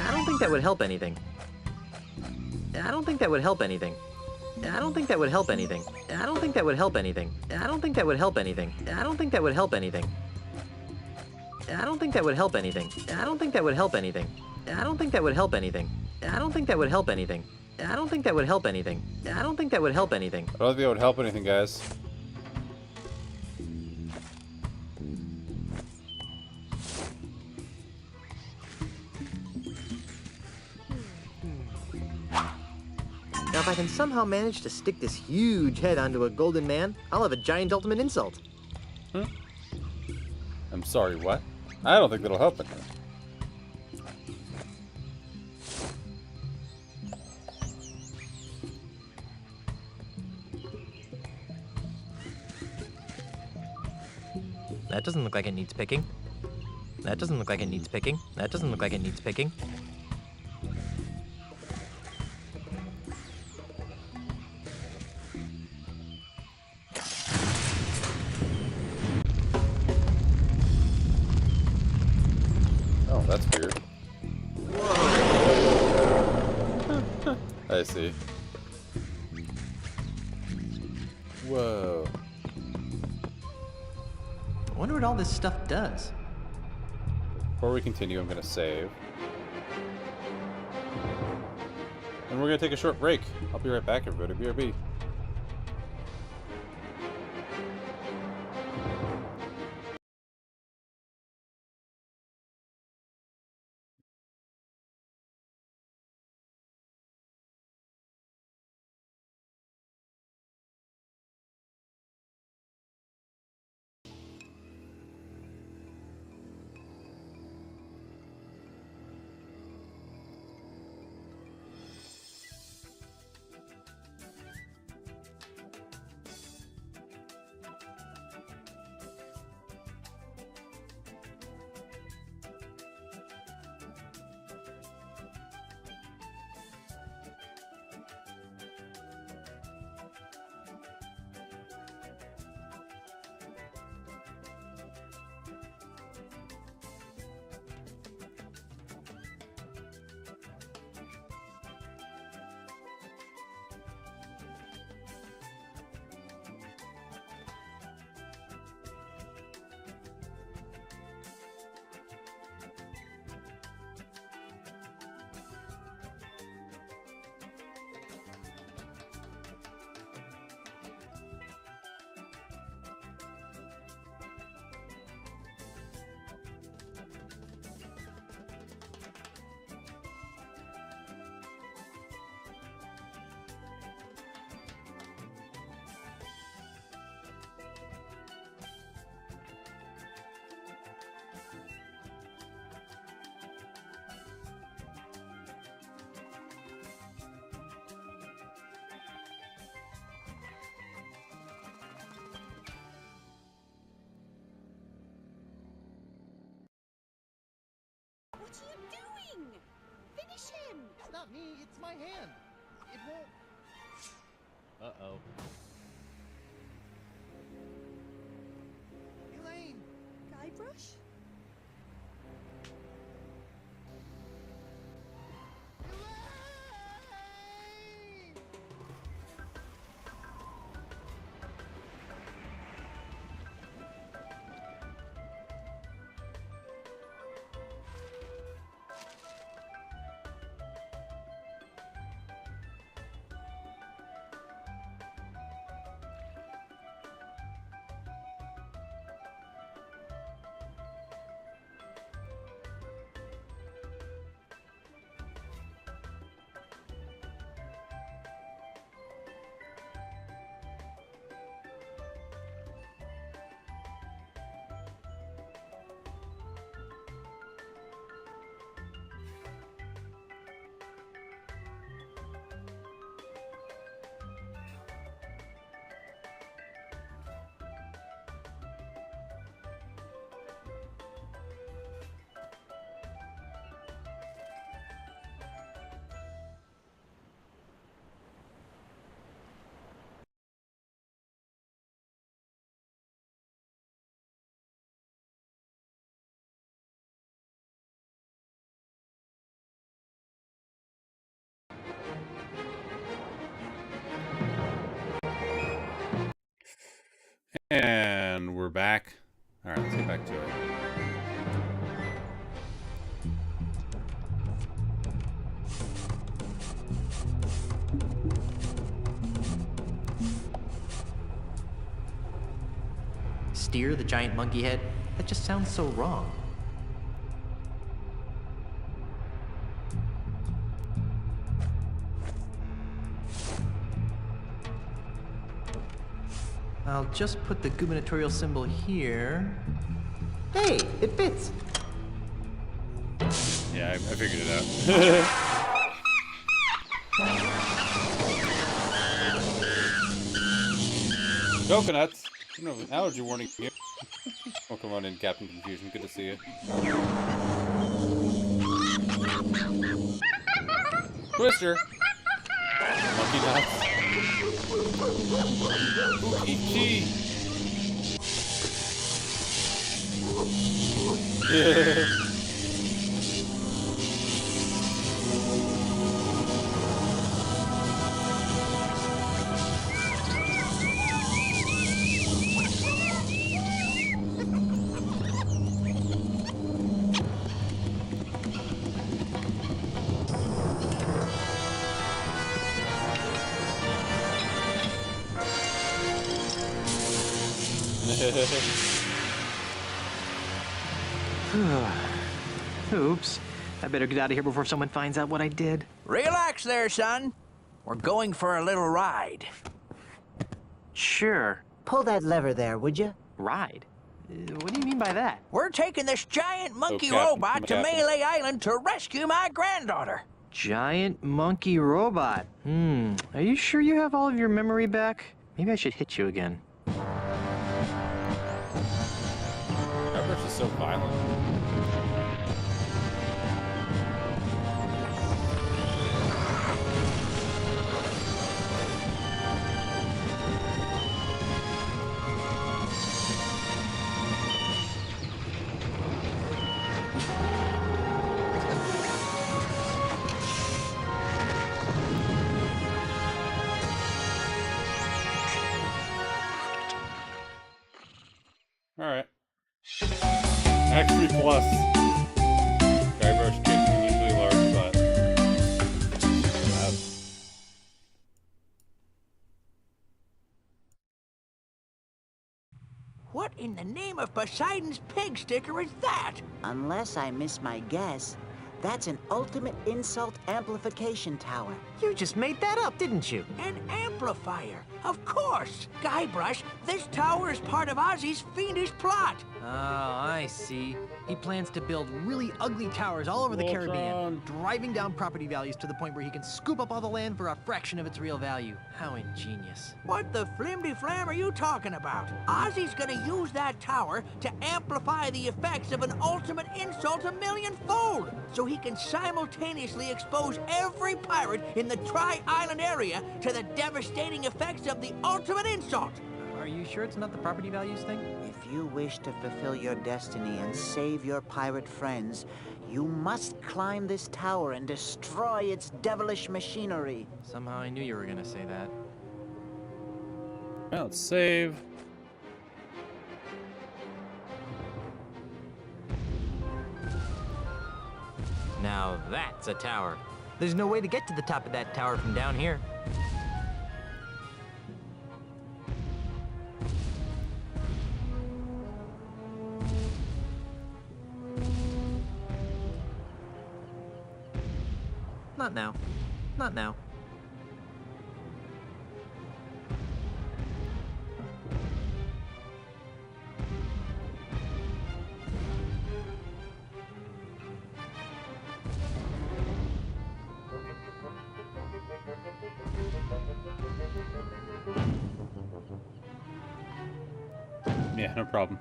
I don't think that would help anything. I don't think that would help anything. I don't think that would help anything. I don't think that would help anything. I don't think that would help anything. I don't think that would help anything. I don't think that would help anything. I don't think that would help anything. I don't think that would help anything. I don't think that would help anything. I don't think that would help anything. I don't think that would help anything. I don't think it would help anything, guys. Now, if I can somehow manage to stick this huge head onto a golden man, I'll have a giant ultimate insult. I'm sorry, what? I don't think that'll help anything. That doesn't look like it needs picking. That doesn't look like it needs picking. That doesn't look like it needs picking. Oh, that's weird. I see. Whoa. I wonder what all this stuff does. Before we continue, I'm gonna save. And we're gonna take a short break. I'll be right back, everybody. BRB. not me, it's my hand. It won't... Uh-oh. Elaine! Guybrush? And we're back. All right, let's get back to it. Steer the giant monkey head? That just sounds so wrong. I'll just put the gubernatorial symbol here. Hey, it fits! Yeah, I figured it out. Coconuts! You know, allergy warning here. Oh, come on in, Captain Confusion. Good to see you. Twister! Monkey nuts. Ooh, Oops. I better get out of here before someone finds out what I did. Relax there, son. We're going for a little ride. Sure. Pull that lever there, would you? Ride? What do you mean by that? We're taking this giant monkey Captain, robot to Captain. Melee Island to rescue my granddaughter. Giant monkey robot. Are you sure you have all of your memory back? Maybe I should hit you again. Guybrush is so violent. Alright. XP plus. Guybrush kicks unusually large butt. What in the name of Poseidon's pig sticker is that? Unless I miss my guess, that's an ultimate insult amplification tower. You just made that up, didn't you? An amplifier. Of course. Guybrush, this tower is part of Ozzy's fiendish plot. Oh, I see. He plans to build really ugly towers all over the Caribbean, driving down property values to the point where he can scoop up all the land for a fraction of its real value. How ingenious. What the flimby-flam are you talking about? Ozzy's gonna use that tower to amplify the effects of an ultimate insult a millionfold, so he can simultaneously expose every pirate in the Tri-Island area to the devastating effects of the ultimate insult. Are you sure it's not the property values thing? If you wish to fulfill your destiny and save your pirate friends, you must climb this tower and destroy its devilish machinery. Somehow I knew you were gonna say that. Well, let's save. Now that's a tower. There's no way to get to the top of that tower from down here. Not now. Not now. Yeah, no problem.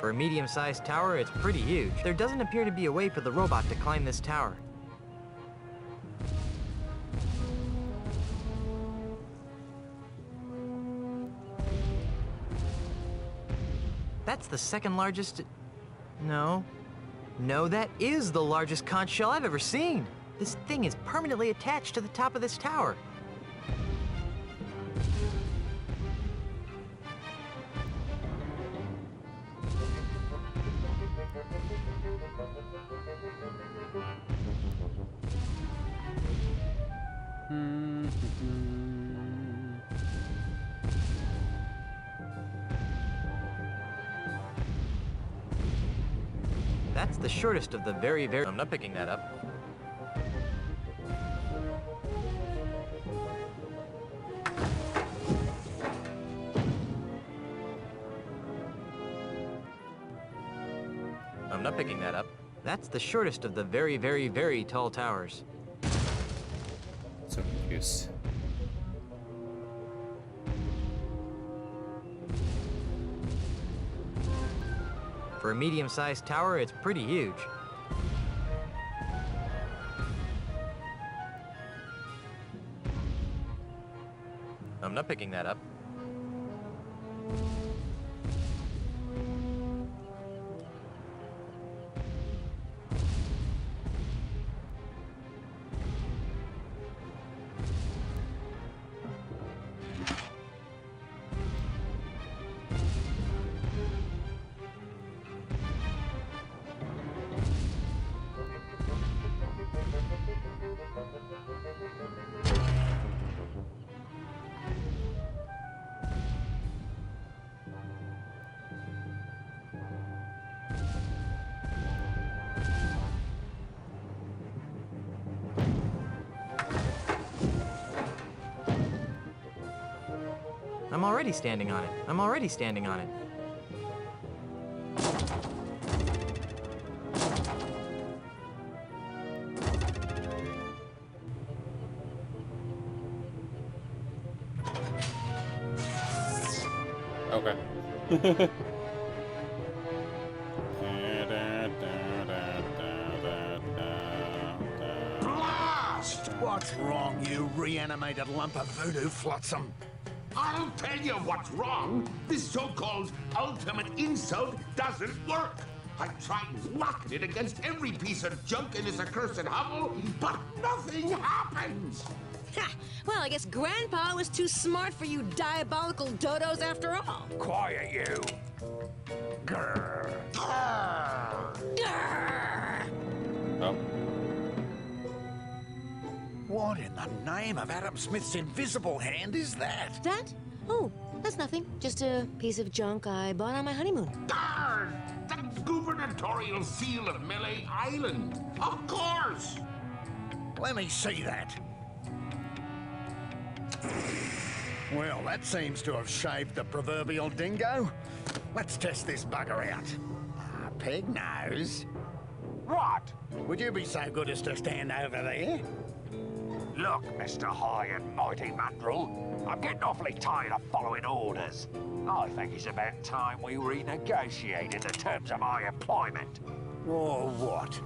For a medium-sized tower, it's pretty huge. There doesn't appear to be a way for the robot to climb this tower. That's the second largest... No. No, that is the largest conch shell I've ever seen. This thing is permanently attached to the top of this tower. That's the shortest of the very... I'm not picking that up. I'm not picking that up. That's the shortest of the very, very, very tall towers. So confused. For a medium-sized tower, it's pretty huge. I'm not picking that up. I'm already standing on it. I'm already standing on it. Okay. Blast! What's wrong, you reanimated lump of voodoo flotsam? I'll tell you what's wrong. This so-called ultimate insult doesn't work. I've tried locking it against every piece of junk in this accursed hovel, but nothing happens. Ha! Well, I guess Grandpa was too smart for you diabolical dodos after all. Quiet, you. Grr. Grr. Oh. What in the name of Adam Smith's invisible hand is that? That? Oh, that's nothing. Just a piece of junk I bought on my honeymoon. Darn! The gubernatorial seal of Melee Island. Of course! Let me see that. Well, that seems to have shaved the proverbial dingo. Let's test this bugger out. Peg nose. What? Would you be so good as to stand over there? Look, Mr. High and Mighty Mandrill, I'm getting awfully tired of following orders. I think it's about time we renegotiated the terms of my employment. Or what?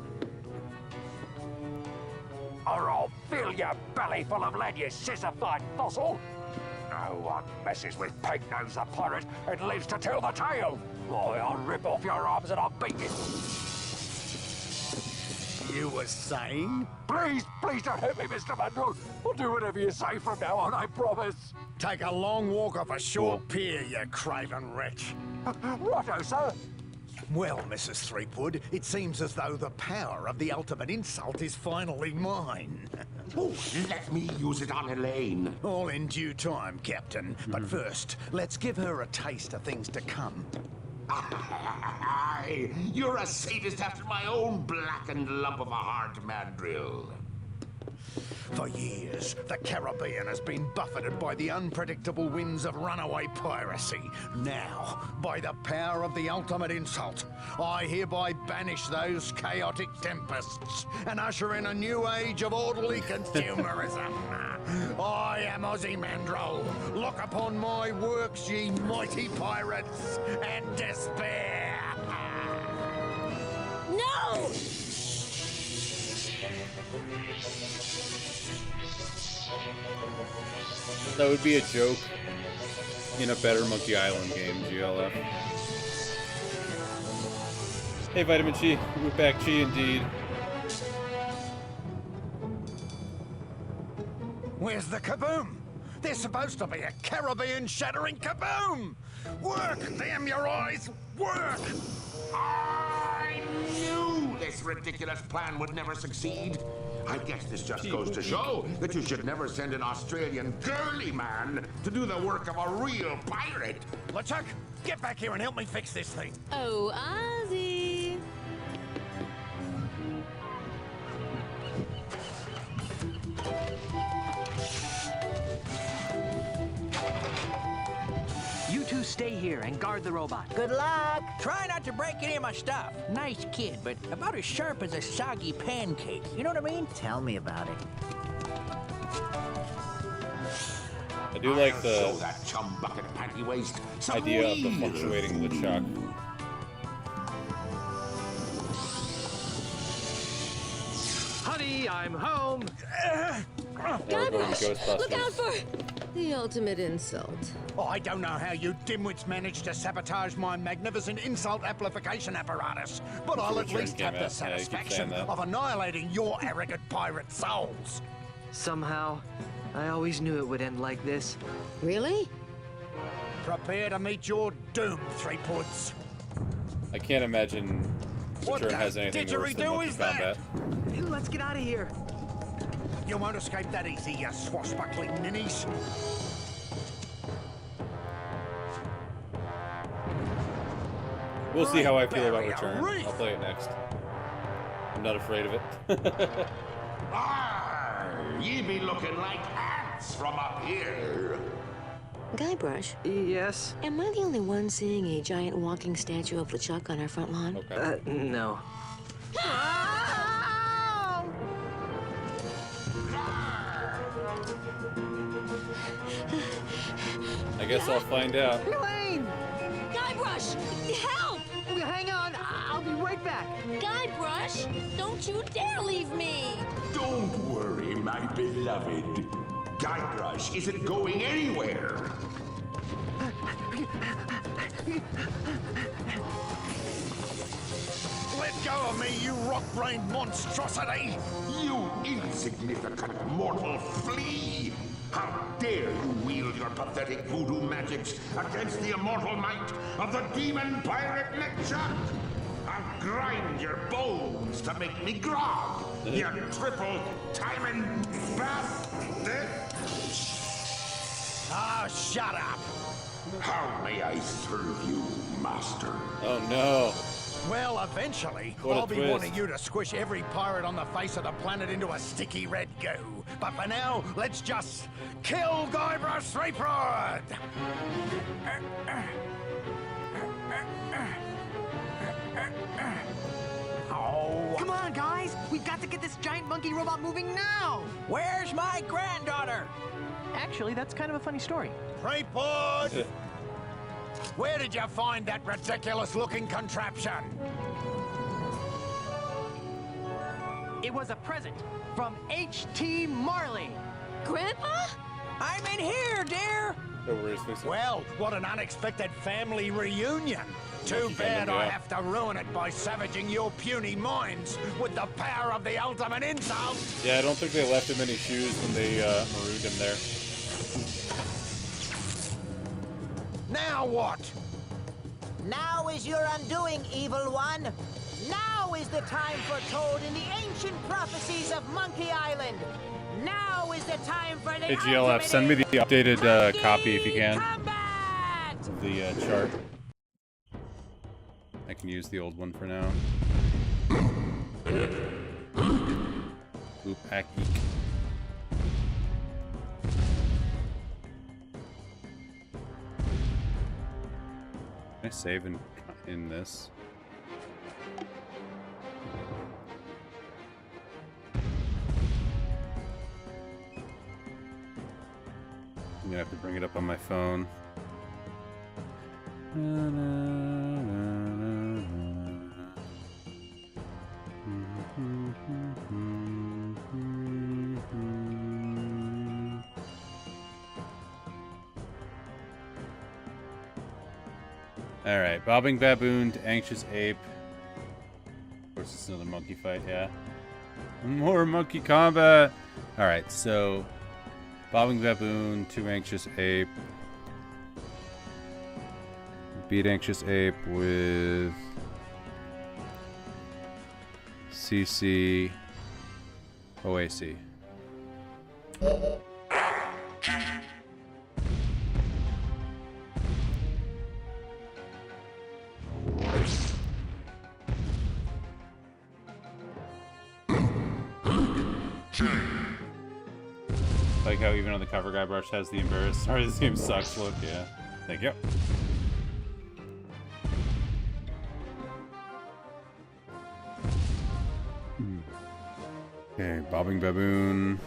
Or I'll fill your belly full of lead, you sissified fossil. No one messes with Pegnose the pirate and lives to tell the tale. Why, I'll rip off your arms and I'll beat you. You were saying? Please, please don't hurt me, Mr. Mandrill. I'll do whatever you say from now on, I promise. Take a long walk off a short pier, you craven wretch. Righto, sir. Well, Mrs. Threepwood, it seems as though the power of the ultimate insult is finally mine. Oh, let me use it on Elaine. All in due time, Captain. But first, let's give her a taste of things to come. Aye, you're a sadist after my own blackened lump of a heart, Mandrill. For years, the Caribbean has been buffeted by the unpredictable winds of runaway piracy. Now, by the power of the ultimate insult, I hereby banish those chaotic tempests and usher in a new age of orderly consumerism. I am Ozymandias. Look upon my works, ye mighty pirates, and despair. No! That would be a joke in a better Monkey Island game, GLF. Hey, Vitamin Chi. We're back, Chi, indeed. Where's the kaboom? There's supposed to be a Caribbean-shattering kaboom! Work, damn your eyes! Work! I knew this ridiculous plan would never succeed. I guess this just goes to show that you should never send an Australian girly man to do the work of a real pirate. LeChuck, get back here and help me fix this thing. Oh, Ozzy. You two stay here and guard the robot. Good luck. Try not to break any of my stuff. Nice kid, but about as sharp as a soggy pancake. You know what I mean? Tell me about it. I do like I'll the show that chum bucket panty waist some idea of the real fluctuating LeChuck. Honey, I'm home. Ghostbusters. Look out for the ultimate insult. Oh, I don't know how you dimwits managed to sabotage my magnificent insult amplification apparatus, but I'll at Return least came have the out. Yeah, you keep saying satisfaction that. of annihilating your arrogant pirate souls. Somehow, I always knew it would end like this. Really? Prepare to meet your doom, Threepwoods. I can't imagine What Return the has anything worse than didgeridoo Monkey is that? Combat. Let's get out of here. You won't escape that easy, you swashbuckling ninnies. We'll see how I feel about Barrier Return. Reef. I'll play it next. I'm not afraid of it. Arr, ye be looking like ants from up here. Guybrush, Yes? am I the only one seeing a giant walking statue of LeChuck on our front lawn? Okay. No. I guess I'll find out. Elaine! Guybrush, help! Hang on, I'll be right back. Guybrush, don't you dare leave me! Don't worry, my beloved. Guybrush isn't going anywhere. Let go of me, you rock-brained monstrosity! You insignificant mortal flea! How dare you wield your pathetic voodoo magics against the immortal might of the demon pirate Nechuk? I'll grind your bones to make me grog, you triple timing bastard! Ah, shut up! How may I serve you, master? Oh no. Well, eventually, What a I'll be twist. wanting you to squish every pirate on the face of the planet into a sticky red goo. But for now, let's just kill Guybrush Threepwood! Oh, Come on, guys! We've got to get this giant monkey robot moving now! where's my granddaughter? Actually, that's kind of a funny story. Threepwood! Where did you find that ridiculous-looking contraption? It was a present from H.T. Marley. Grandpa? I'm in here, dear. No worries, Lisa. Well, what an unexpected family reunion. Too bad I have to ruin it by savaging your puny minds with the power of the ultimate insult. Yeah, I don't think they left him any shoes when they marooned him there. Now what? Now is your undoing, evil one. Now is the time foretold in the ancient prophecies of Monkey Island. Now is the time for the Hey GLF, send me the updated copy if you can combat! of the chart. I can use the old one for now. Oop, hack eek. Can I save in this? I'm gonna have to bring it up on my phone. Alright, Bobbing Baboon to Anxious Ape. Of course, it's another monkey fight, yeah. More monkey combat! Alright, so Bobbing Baboon to Anxious Ape. Beat Anxious Ape with CC OAC. Like how even on the cover Guybrush has the embarrassed, sorry this game sucks look, yeah. Thank you. Okay, Bobbing Baboon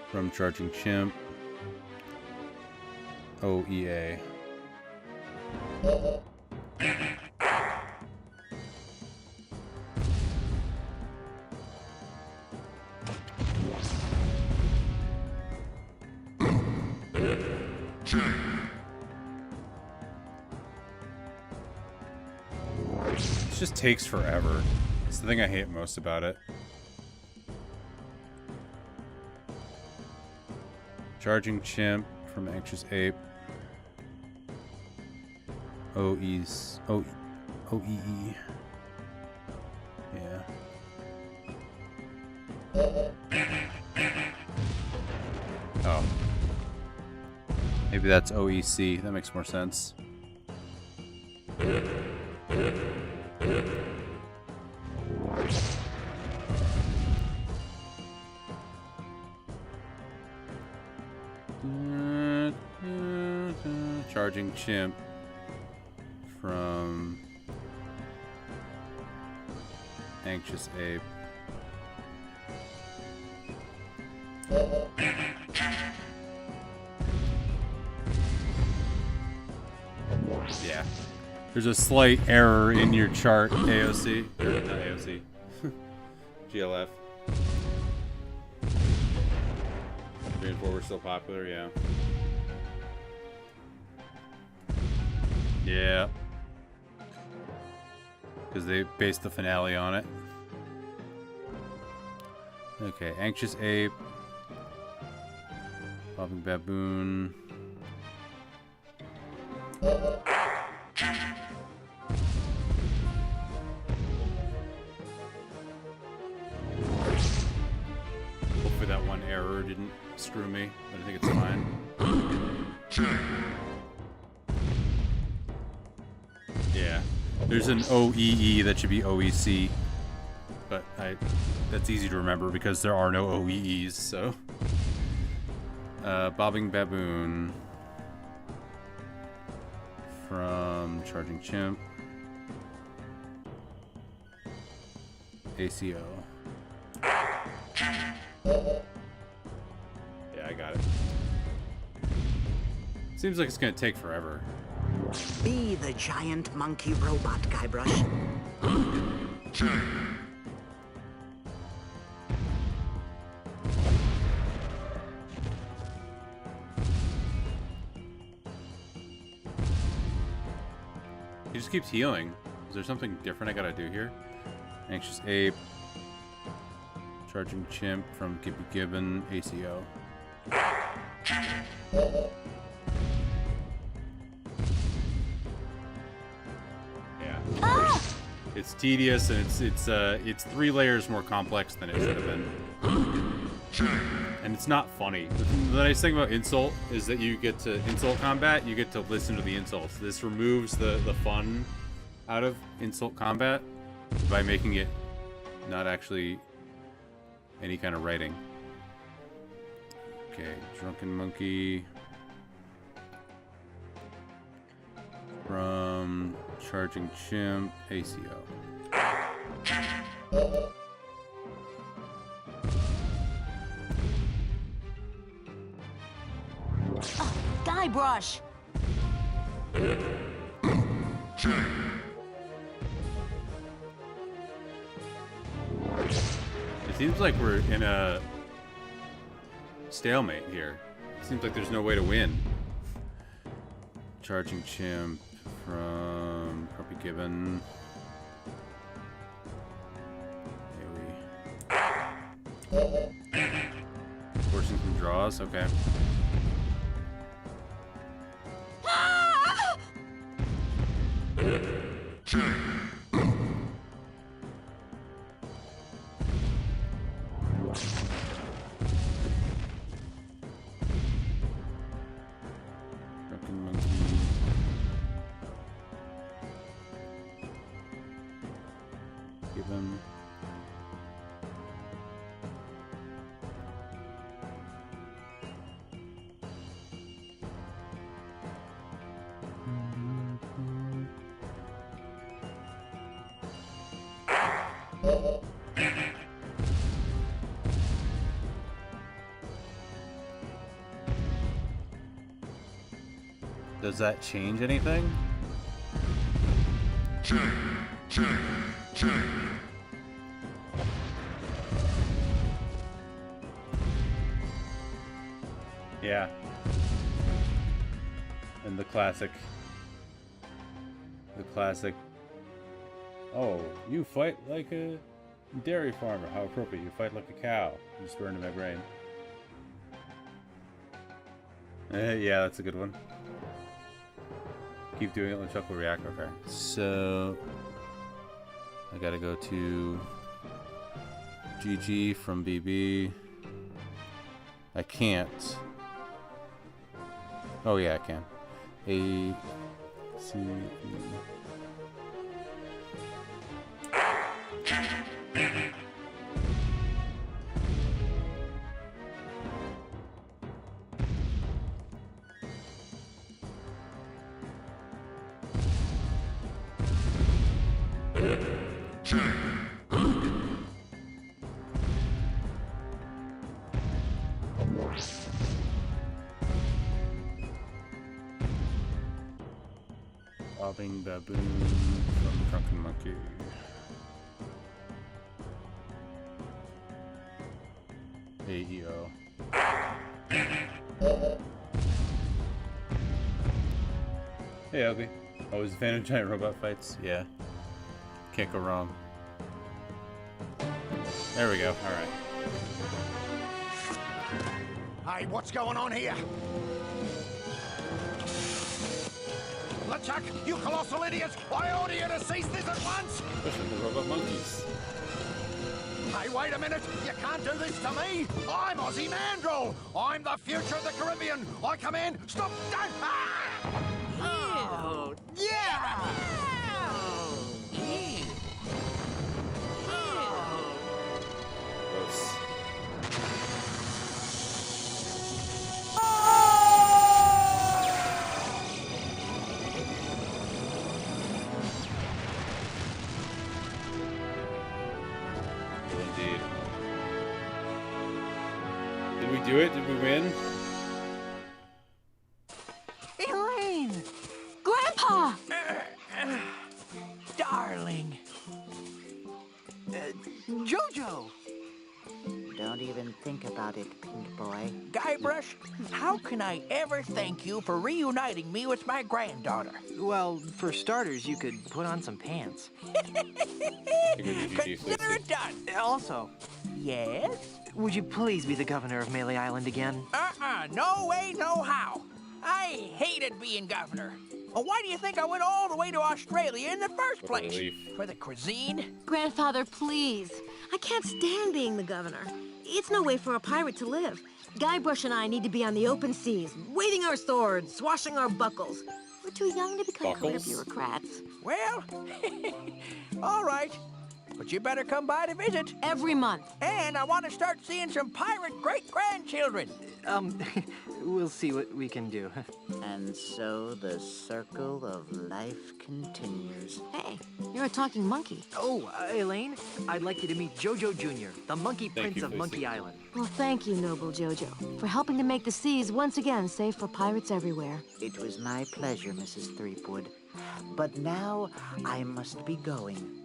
from Charging Chimp. OEA. It just takes forever. It's the thing I hate most about it. Charging Chimp from Anxious Ape. OEE. Yeah. Oh. Maybe that's OEC. That makes more sense. Charging Chimp from Anxious Ape. Yeah. There's a slight error in your chart, AOC. Or not AOC. GLF. 3 and 4 were still popular, yeah. Yeah. because they based the finale on it. Okay, Anxious Ape, Bobbing Baboon. Hopefully that one error didn't screw me, but I think it's fine. Yeah, there's an OEE that should be OEC, but that's easy to remember because there are no OEEs, so. Bobbing Baboon from Charging Chimp. ACO. Yeah, I got it. Seems like it's gonna take forever. Be the giant monkey robot, Guybrush. He just keeps healing. Is there something different I gotta do here? Anxious Ape. Charging Chimp from Gibby Gibbon, ACO. Yeah. It's tedious and it's 3 layers more complex than it should have been. And it's not funny. The nice thing about Insult is that you get to Insult combat, you get to listen to the insults. This removes the fun out of Insult combat by making it not actually any kind of writing. Okay, Drunken Monkey from Charging Chimp, ACO. Guybrush! It seems like we're in a stalemate here. It seems like there's no way to win. Charging Chimp from Puppy Gibbon. Forcing some draws, okay. Drunken Monkey. Gibbon. Does that change anything? Yeah. And the classic. Oh, you fight like a dairy farmer. How appropriate. You fight like a cow. You just burned in my brain. Yeah, that's a good one. Keep doing it, let Chuck will react. Okay. So I gotta go to GG from BB. I can't. Oh yeah, I can. A C E. Bobbing Baboon from Drunken Monkey. AEO. Hey, Obi. Always a fan of giant robot fights? Yeah. Can't go wrong. There we go. All right. Hey, what's going on here? LeChuck, you colossal idiots! I order you to cease this at once! Especially the robot monkeys. Hey, wait a minute! You can't do this to me! I'm Ozzy Mandrill! I'm the future of the Caribbean! I command, stop, don't! Ah! Oh, yeah! Gross. Indeed. Did we do it? Did we win? Elaine! Grandpa! Darling. Jojo! Don't even think about it, Pink Boy. Guybrush, how can I ever thank you for reuniting me with my granddaughter? Well, for starters, you could put on some pants. Consider it done. Also, Yes? would you please be the governor of Melee Island again? No way, no how. I hated being governor. Well, why do you think I went all the way to Australia in the first What a place? relief. For the cuisine? Grandfather, please. I can't stand being the governor. It's no way for a pirate to live. Guybrush and I need to be on the open seas, waving our swords, swashing our buckles. We're too young to become career Buckles? bureaucrats. Well, all right. But you better come by to visit. Every month. And I want to start seeing some pirate great-grandchildren. We'll see what we can do. And so the circle of life continues. Hey, you're a talking monkey. Oh, Elaine, I'd like you to meet Jojo Jr., the Monkey Thank Prince you, of Lucy. Monkey Island. Well, thank you, noble Jojo, for helping to make the seas once again safe for pirates everywhere. It was my pleasure, Mrs. Threepwood. But now I must be going.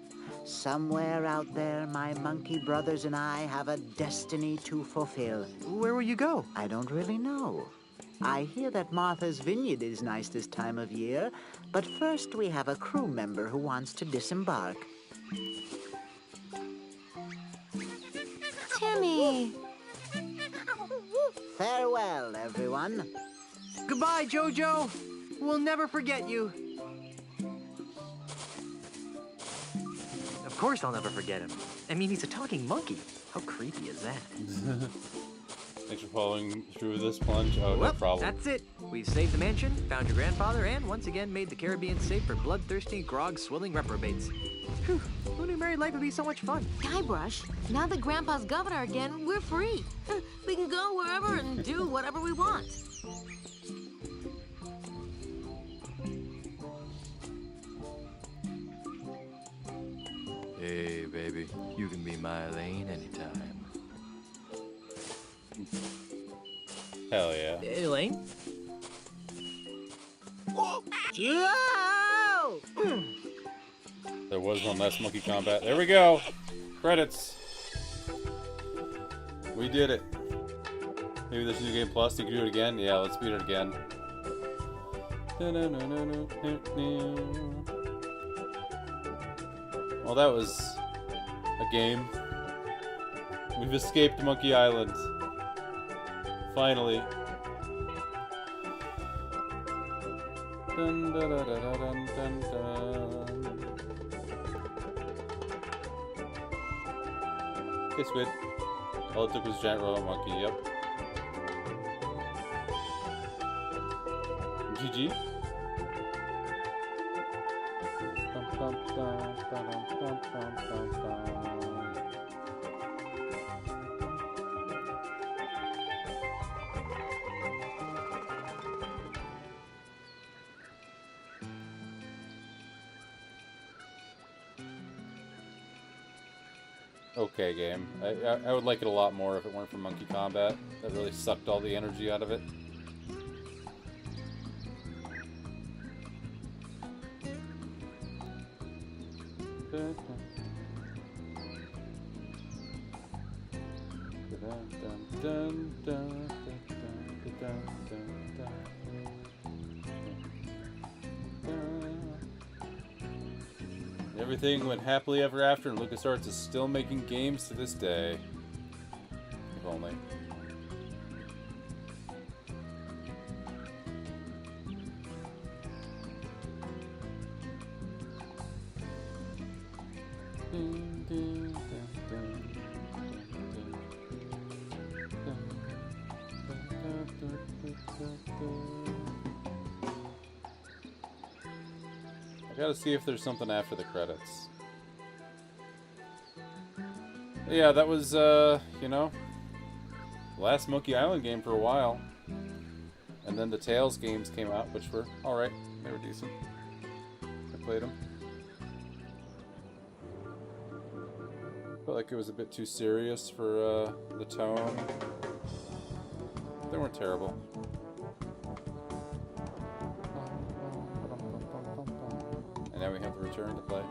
Somewhere out there, my monkey brothers and I have a destiny to fulfill. Where will you go? I don't really know. I hear that Martha's Vineyard is nice this time of year, but first we have a crew member who wants to disembark. Timmy! Farewell, everyone. Goodbye, Jojo. We'll never forget you. Of course I'll never forget him. I mean, he's a talking monkey. How creepy is that? Thanks for following through with this plunge. Oh, Well, no problem. that's it. We've saved the mansion, found your grandfather, and once again made the Caribbean safe for bloodthirsty, grog-swilling reprobates. Whew, who knew married life would be so much fun? Guybrush, now that Grandpa's governor again, we're free. We can go wherever and do whatever we want. Hey, baby, you can be my Elaine anytime. Hell yeah. Elaine? There was one less monkey combat. There we go. Credits. We did it. Maybe there's New Game Plus. You can do it again. Yeah, let's beat it again. Well, that was a game. We've escaped Monkey Island. Finally. Dun, dun, dun, dun, dun, dun, dun. Hey, Squid. All it took was a giant robot monkey, yep. GG. Dum, dum, dum, dum, dum, dum, dum, dum. Okay, game. I would like it a lot more if it weren't for Monkey Combat. That really sucked all the energy out of it. Everything went happily ever after, and LucasArts is still making games to this day. If only. I gotta see if there's something after the credits. Yeah, that was, you know, the last Monkey Island game for a while. And then the Tales games came out, which were alright. They were decent. I played them. Felt like it was a bit too serious for, the tone. They weren't terrible. And now we have the Return to play.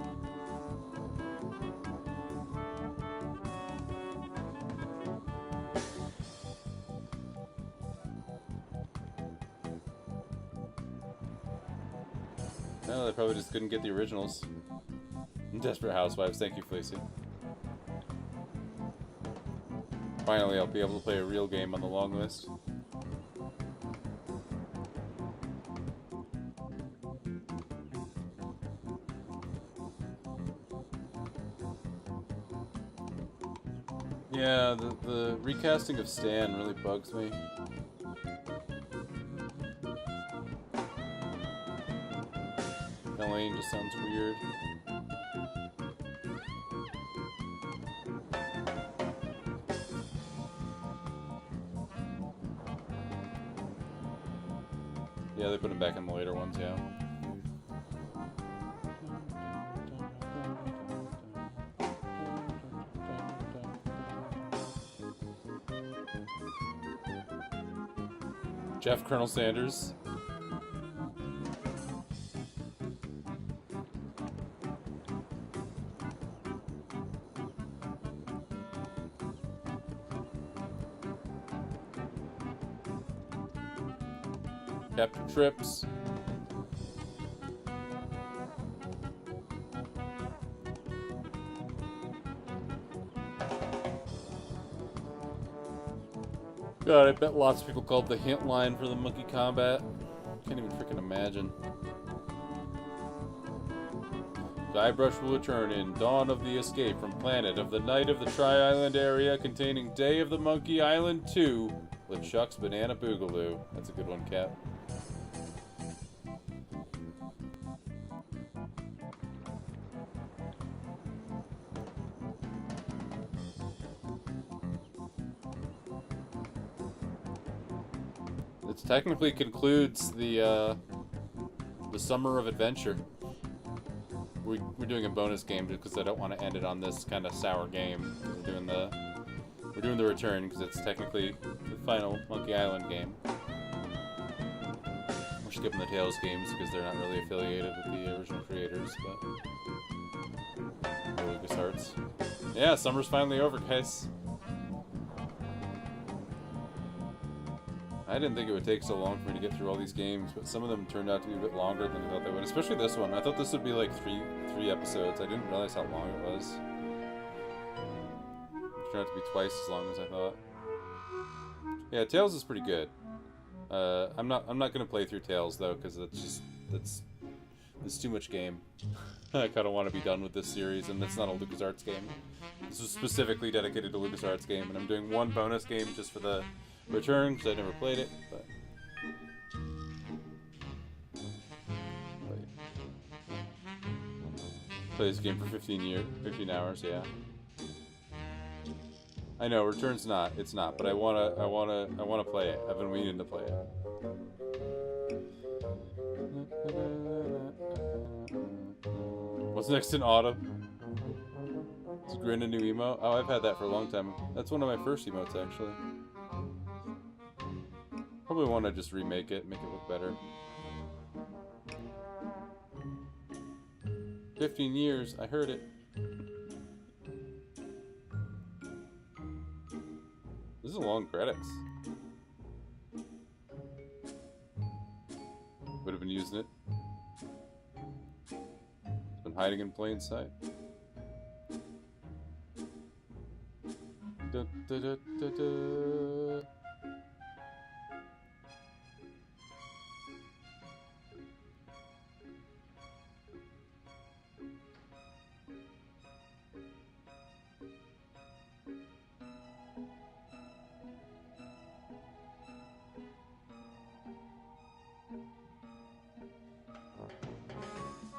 No, they probably just couldn't get the originals. Desperate Housewives, thank you, Fleecy. Finally, I'll be able to play a real game on the long list. Yeah, the recasting of Stan really bugs me. Elaine just sounds weird. Yeah, they put him back in the later ones, yeah. Jeff Colonel Sanders. Captain Trips. God, I bet lots of people called the hint line for the monkey combat. Can't even freaking imagine. Guybrush will return in Dawn of the Escape from Planet of the Night of the Tri-Island area containing Day of the Monkey Island 2 with Chuck's Banana Boogaloo. That's a good one, Cap. It technically concludes the Summer of Adventure. We're doing a bonus game because I don't want to end it on this kind of sour game. We're doing the return because it's technically the final Monkey Island game. We're skipping the Tales games because they're not really affiliated with the original creators, but LucasArts. Yeah, summer's finally over, guys. I didn't think it would take so long for me to get through all these games, but some of them turned out to be a bit longer than I thought they would. Especially this one. I thought this would be like three episodes. I didn't realize how long it was. It turned out to be twice as long as I thought. Yeah, Tales is pretty good. I'm not gonna play through Tales though, because that's too much game. I kind of want to be done with this series, and it's not a LucasArts game. This was specifically dedicated to LucasArts game, and I'm doing one bonus game just for the Return, because I never played it, but... Play this game for 15 hours, yeah. I know, Return's not, it's not, but I wanna play it. I've been meaning to play it. What's next in autumn? Is Grin a new emote? Oh, I've had that for a long time. That's one of my first emotes, actually. Probably want to just remake it, make it look better. 15 years, I heard it. This is long credits. Would have been using it. It's been hiding in plain sight. Da, da, da, da, da.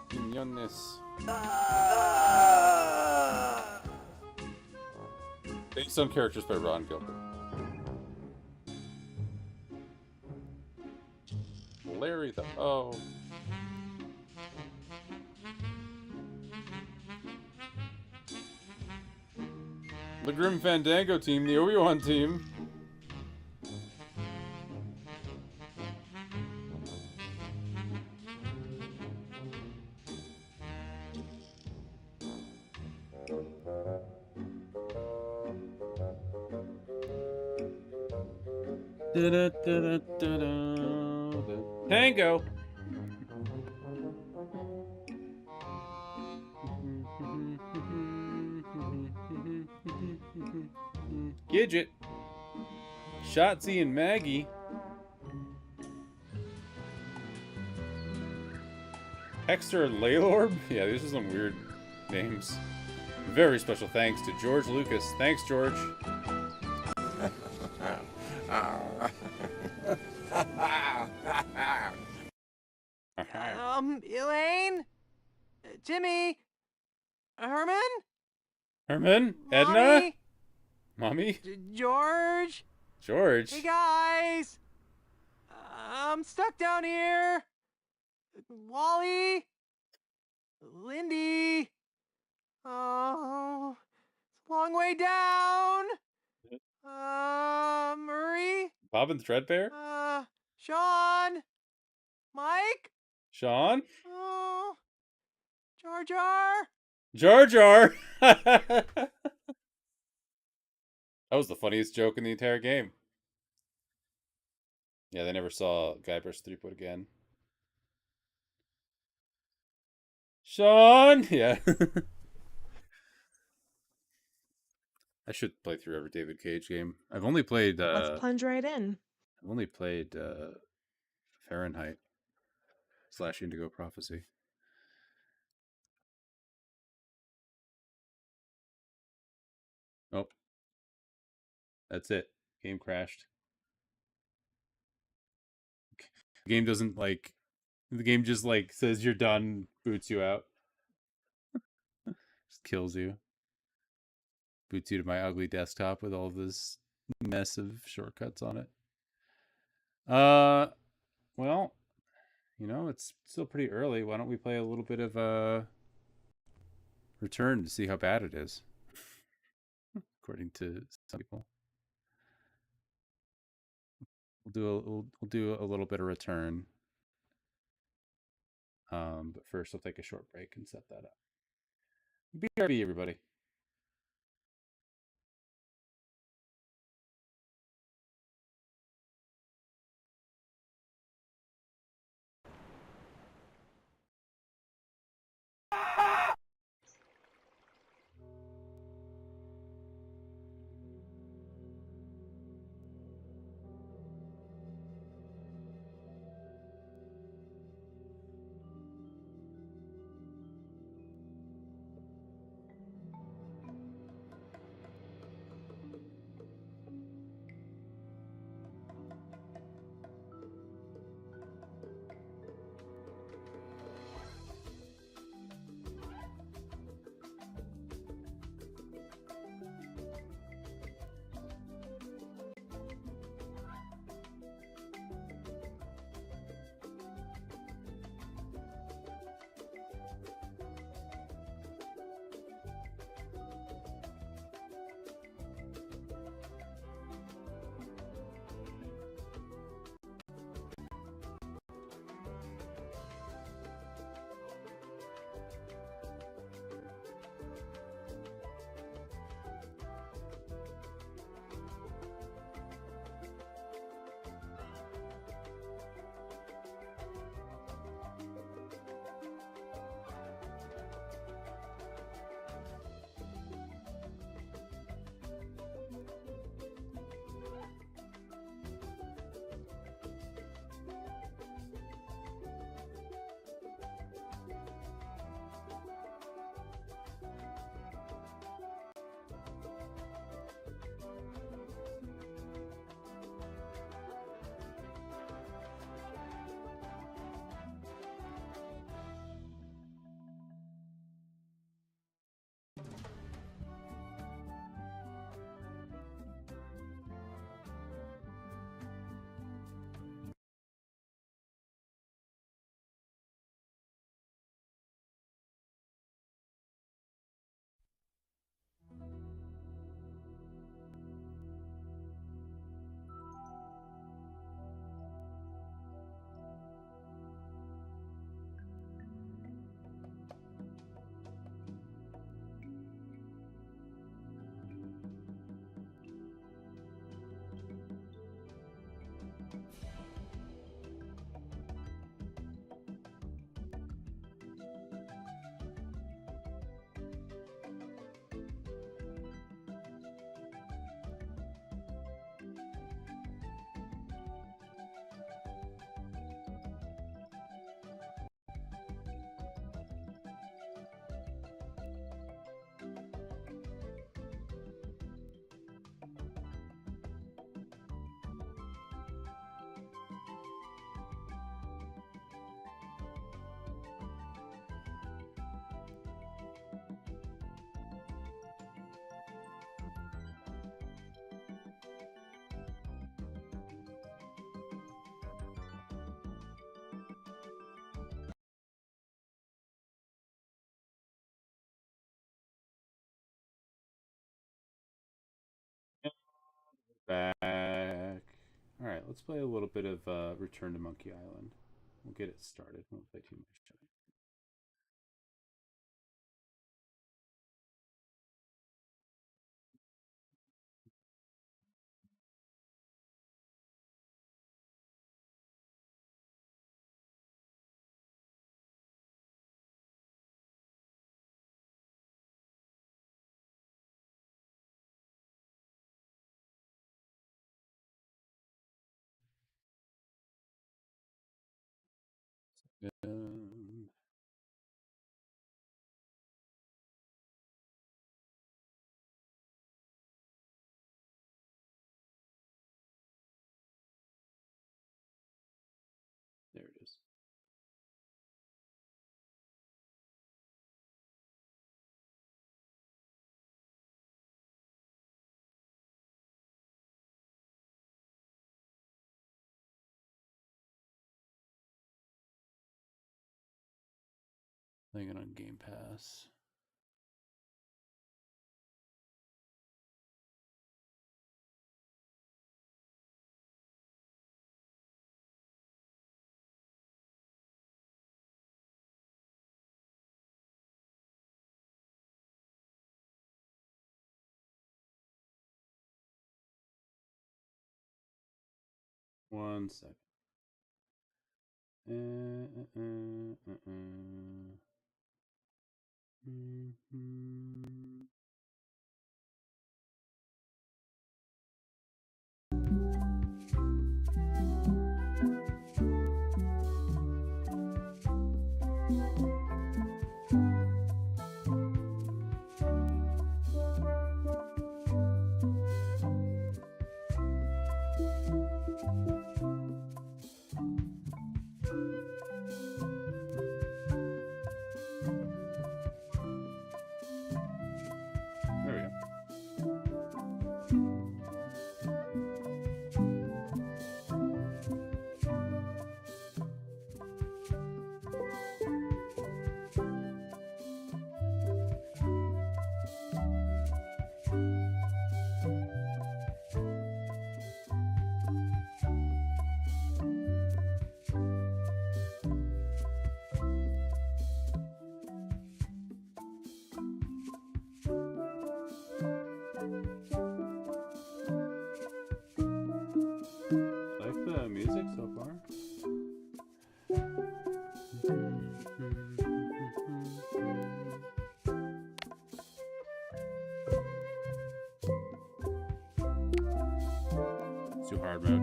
Piñones. Based on characters by Ron Gilbert. Larry the O. The Grim Fandango team, the Obi-Wan team. Tango. Gidget. Shotzi and Maggie. Hexter and Laylorb? Yeah, these are some weird names. Very special thanks to George Lucas. Thanks, George. Elaine? Timmy? Herman? Herman? Edna? Mommy? Mommy? George? George? Hey, guys! I'm stuck down here. Wally? Lindy? Oh, it's a long way down. Murray? Bob and Threadbare? Sean? Mike? Sean? Oh, Jar Jar? Jar Jar! That was the funniest joke in the entire game. Yeah, they never saw Guybrush Threepwood again. Sean! Yeah. I should play through every David Cage game. I've only played... Let's plunge right in. I've only played Fahrenheit / Indigo Prophecy. Oh. That's it. Game crashed. The game doesn't, like... The game just, like, says you're done, boots you out. Just kills you. Boots you to my ugly desktop with all this mess of shortcuts on it. Well, you know, it's still pretty early. Why don't we play a little bit of Return to see how bad it is, according to some people. We'll do a little bit of Return. But first, I'll take a short break and set that up. BRB, everybody. Back. Alright, let's play a little bit of Return to Monkey Island. We'll get it started. Won't play too much time. There it is. Playing it on Game Pass. One second. So far. It's too hard mode.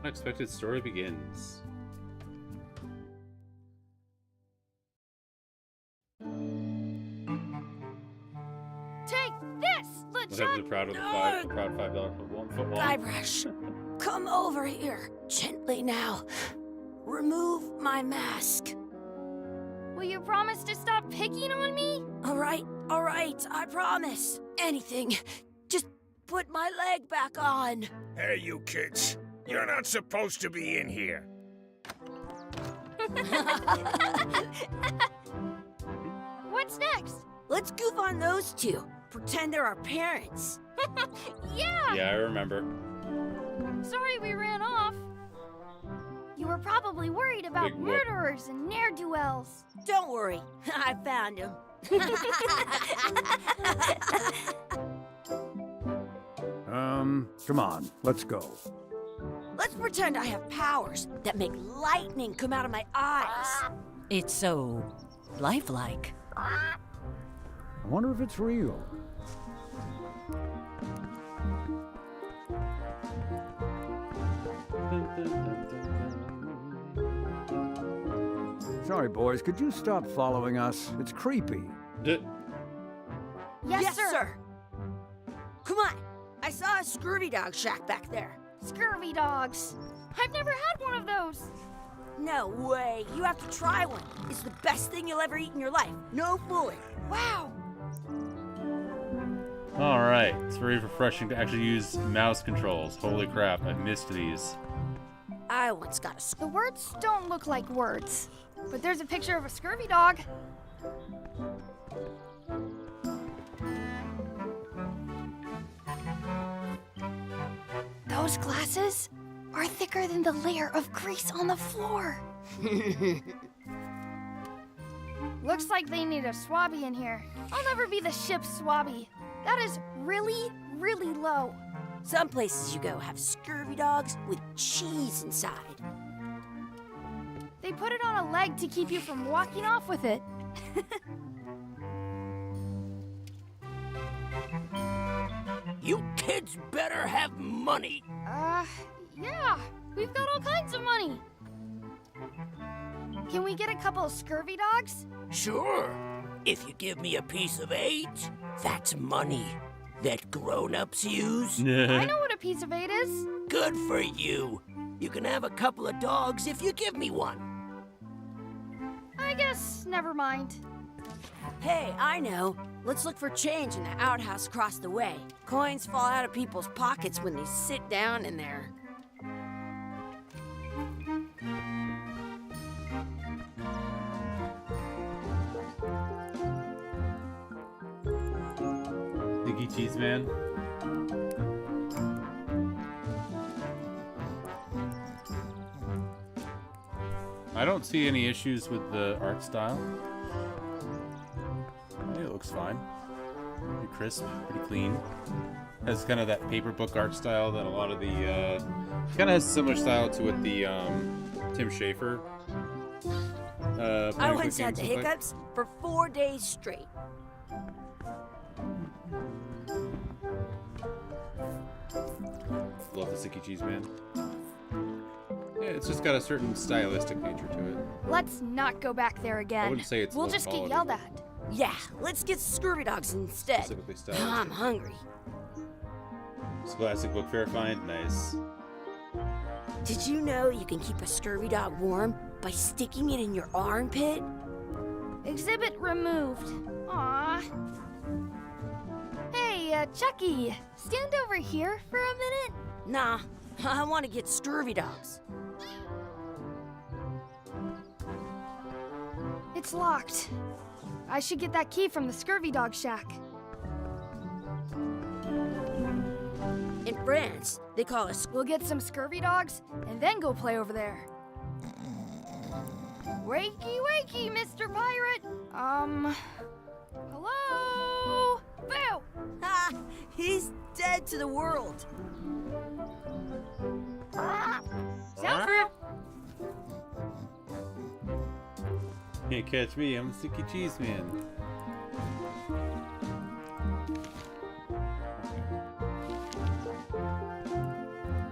Unexpected story begins. The proud $5 foot wall. Guybrush, come over here. Gently now. Remove my mask. Will you promise to stop picking on me? All right, I promise. Anything. Just put my leg back on. Hey, you kids. You're not supposed to be in here. What's next? Let's goof on those two. Pretend they're our parents. Yeah! Yeah, I remember. Sorry we ran off. You were probably worried about murderers and ne'er-do-wells. Don't worry, I found him. Come on, let's go. Let's pretend I have powers that make lightning come out of my eyes. It's so lifelike. I wonder if it's real. Sorry, boys, could you stop following us? It's creepy. Yes, sir. Come on. I saw a Scurvy Dog shack back there. Scurvy dogs. I've never had one of those. No way. You have to try one. It's the best thing you'll ever eat in your life. No fooling. Wow. Alright, it's very refreshing to actually use mouse controls. Holy crap, I missed these. I once got a The words don't look like words, but there's a picture of a scurvy dog. Those glasses are thicker than the layer of grease on the floor. Looks like they need a swabby in here. I'll never be the ship's swabby. That is really, really low. Some places you go have scurvy dogs with cheese inside. They put it on a leg to keep you from walking off with it. You kids better have money. Yeah. We've got all kinds of money. Can we get a couple of scurvy dogs? Sure. If you give me a piece of 8, that's money that grown-ups use. I know what a piece of 8 is. Good for you. You can have a couple of dogs if you give me one. I guess never mind. Hey, I know. Let's look for change in the outhouse across the way. Coins fall out of people's pockets when they sit down in there. Sticky Cheese Man. I don't see any issues with the art style. It looks fine. Pretty crisp, pretty clean. Has kind of that paper book art style that a lot of the kind of has a similar style to what the Tim Schafer. I once had the hiccups for 4 days straight. Love the Sticky Cheese Man. Yeah, it's just got a certain stylistic nature to it. Let's not go back there again. I wouldn't say it's We'll low just get quality. yelled at. Yeah, let's get scurvy dogs instead. Specifically stylized. I'm hungry. Scholastic Book Fair find, nice. Did you know you can keep a scurvy dog warm by sticking it in your armpit? Exhibit removed. Aww. Hey, Chucky, stand over here for a minute. Nah, I want to get scurvy dogs. It's locked. I should get that key from the scurvy dog shack. In France, they call us. We'll get some scurvy dogs and then go play over there. Wakey, wakey, Mr. Pirate. Hello? Boo! Ha! He's dead to the world. Soundproof. Can't catch me, I'm the Sticky Cheese Man.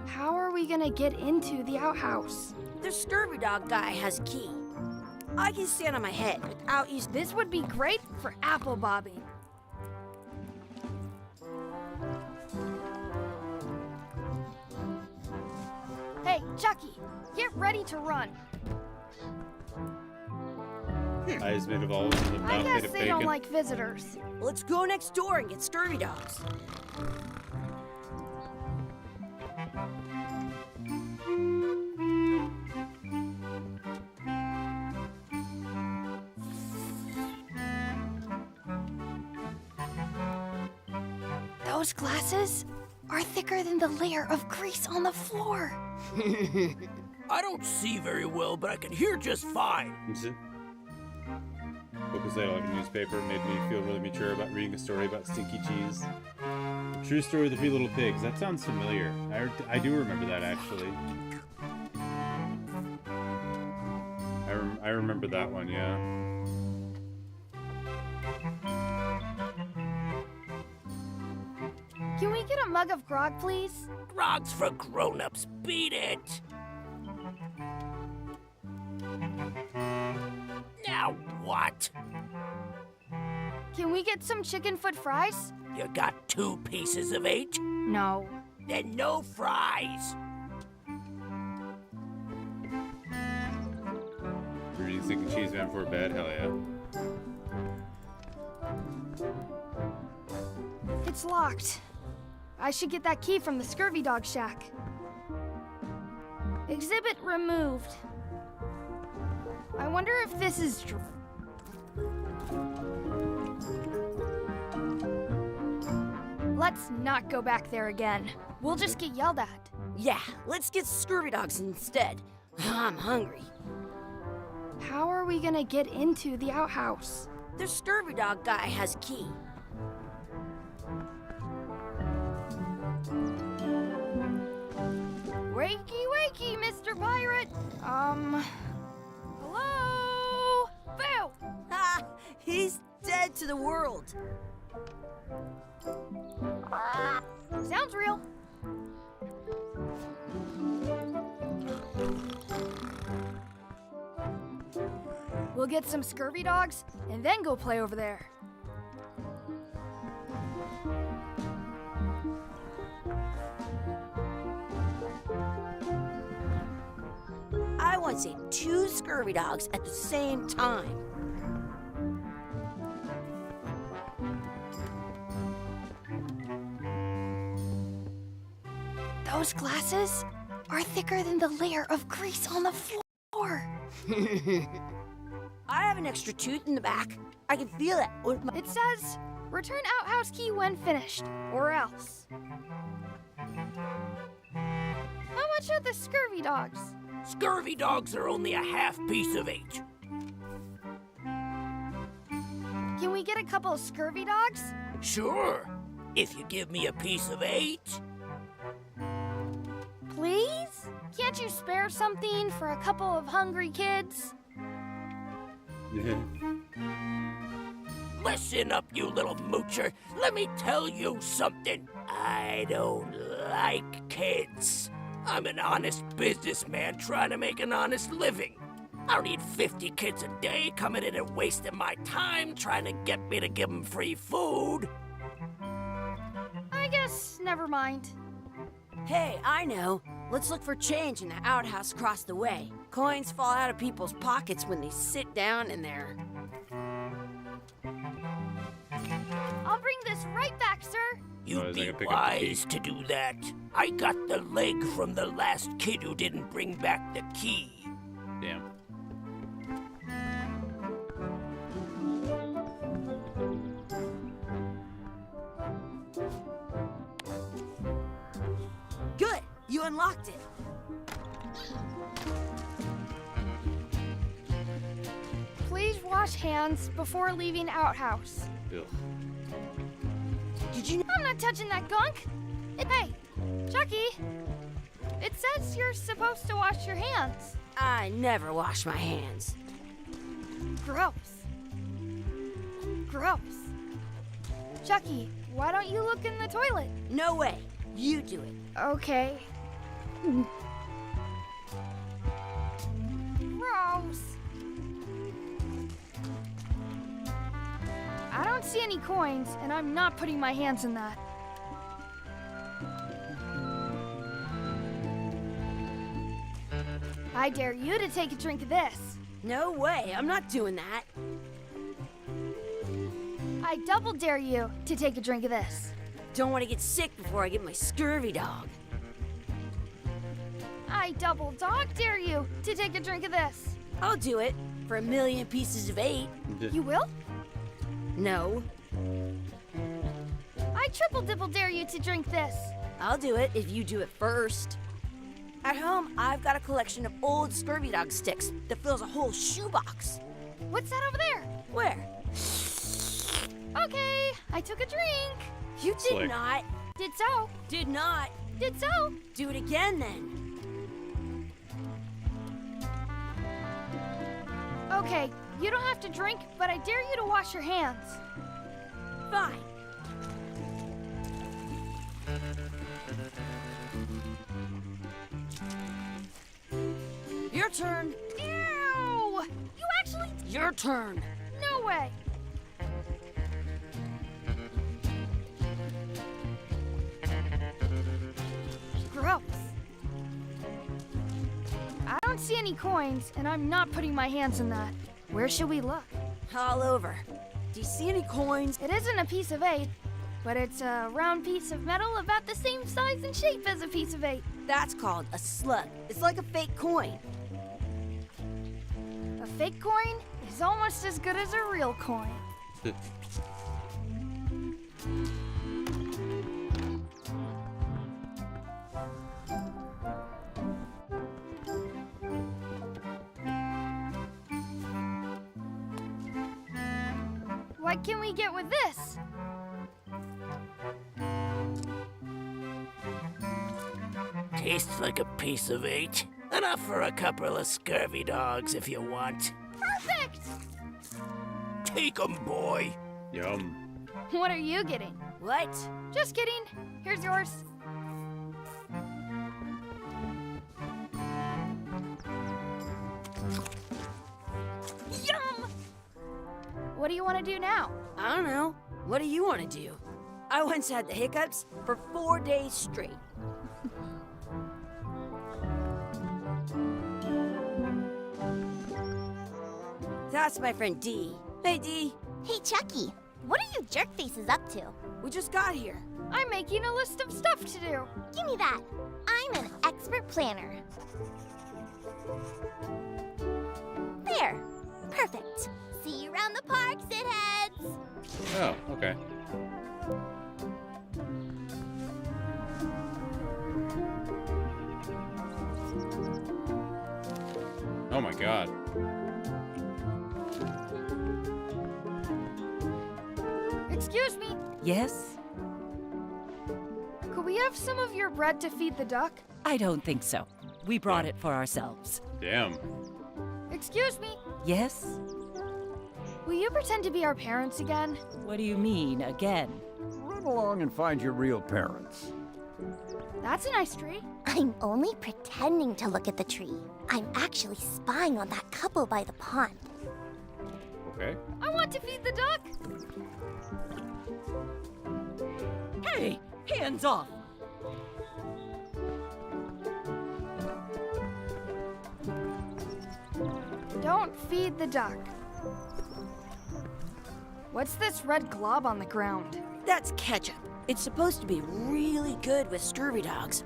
How are we gonna get into the outhouse? The scurvy dog guy has a key. I can stand on my head without using. This would be great for apple bobbing. Hey, Chucky, get ready to run. Eyes made of olives and the I mouth made guess of they bacon. don't like visitors. Let's go next door and get scurvy dogs. Those glasses are thicker than the layer of grease on the floor. I don't see very well, but I can hear just fine. Book was laid like a newspaper, made me feel really mature about reading a story about stinky cheese. The true story of the 3 little pigs. That sounds familiar. I do remember that, actually. I remember that one, yeah. Can we get a mug of grog, please? Grog's for grown-ups. Beat it. Now what? Can we get some chicken foot fries? You got 2 pieces of 8? No. Then no fries. Reading Sticky Cheese Man before bed? Hell yeah. It's locked. I should get that key from the scurvy dog shack. Exhibit removed. I wonder if this is true. Let's not go back there again. We'll just get yelled at. Yeah, let's get scurvy dogs instead. I'm hungry. How are we gonna get into the outhouse? The scurvy dog guy has a key. Wakey, wakey, Mr. Pirate! Hello? Boo! Ha! He's dead to the world. Sounds real. We'll get some scurvy dogs and then go play over there. I want to see 2 scurvy dogs at the same time. Those glasses are thicker than the layer of grease on the floor. I have an extra tooth in the back. I can feel it with my... It says, return outhouse key when finished, or else. How much are the scurvy dogs? Scurvy dogs are only a half piece of 8. Can we get a couple of scurvy dogs? Sure, if you give me a piece of 8. Please? Can't you spare something for a couple of hungry kids? Listen up, you little moocher. Let me tell you something. I don't like kids. I'm an honest businessman trying to make an honest living. I don't need 50 kids a day coming in and wasting my time trying to get me to give them free food. I guess never mind. Hey, I know. Let's look for change in the outhouse across the way. Coins fall out of people's pockets when they sit down in there. I'll bring this right back, sir. You'd be wise to do that. I got the leg from the last kid who didn't bring back the key. Damn. Good! You unlocked it. Please wash hands before leaving outhouse. Ugh. Did you... I'm not touching that gunk. Hey, Chucky. It says you're supposed to wash your hands. I never wash my hands. Gross. Gross. Chucky, why don't you look in the toilet? No way. You do it. Okay. Gross. I don't see any coins, and I'm not putting my hands in that. I dare you to take a drink of this. No way. I'm not doing that. I double dare you to take a drink of this. Don't want to get sick before I get my scurvy dog. I double dog dare you to take a drink of this. I'll do it for 1,000,000 pieces of 8. You will? No. I triple dibble dare you to drink this. I'll do it if you do it first. At home, I've got a collection of old scurvy dog sticks that fills a whole shoebox. What's that over there? Where? Okay, I took a drink. You did Slick. not. Did so. Did not. Did so. Do it again then. Okay, you don't have to drink, but I dare you to wash your hands. Fine. Your turn. Ew! You actually... Your turn. No way. Gross. I don't see any coins, and I'm not putting my hands in that. Where should we look? All over. Do you see any coins? It isn't a piece of 8, but it's a round piece of metal about the same size and shape as a piece of 8. That's called a slug. It's like a fake coin. A fake coin is almost as good as a real coin. What can we get with this? Tastes like a piece of eight. Enough for a couple of scurvy dogs if you want. Perfect! Take 'em, boy. Yum. What are you getting? What? Just kidding. Here's yours. Yum! What do you want to do now? I don't know. What do you want to do? I once had the hiccups for 4 days straight. That's my friend Dee. Hey, Dee. Hey, Chucky. What are you jerk faces up to? We just got here. I'm making a list of stuff to do. Give me that. I'm an expert planner. There. Perfect. See you around the park, shitheads. Oh, okay. Oh my god. Excuse me. Yes? Could we have some of your bread to feed the duck? I don't think so. We brought it for ourselves. Damn. Excuse me. Yes? Will you pretend to be our parents again? What do you mean, again? Run along and find your real parents. That's a nice tree. I'm only pretending to look at the tree. I'm actually spying on that couple by the pond. Okay. I want to feed the duck. Hey, hands off! Don't feed the duck. What's this red glob on the ground? That's ketchup. It's supposed to be really good with scurvy dogs.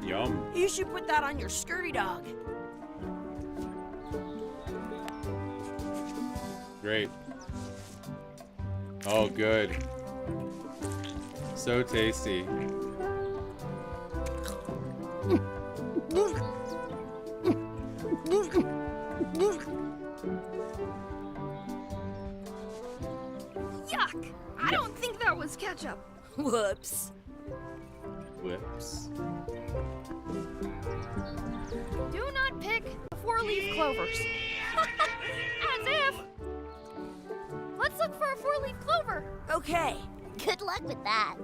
Yum. You should put that on your scurvy dog. Great. Oh, good. So tasty. Yuck! I don't think that was ketchup. Whoops. Whips. Do not pick the 4-leaf clovers. As if! Let's look for a 4-leaf clover. Okay. Good luck with that.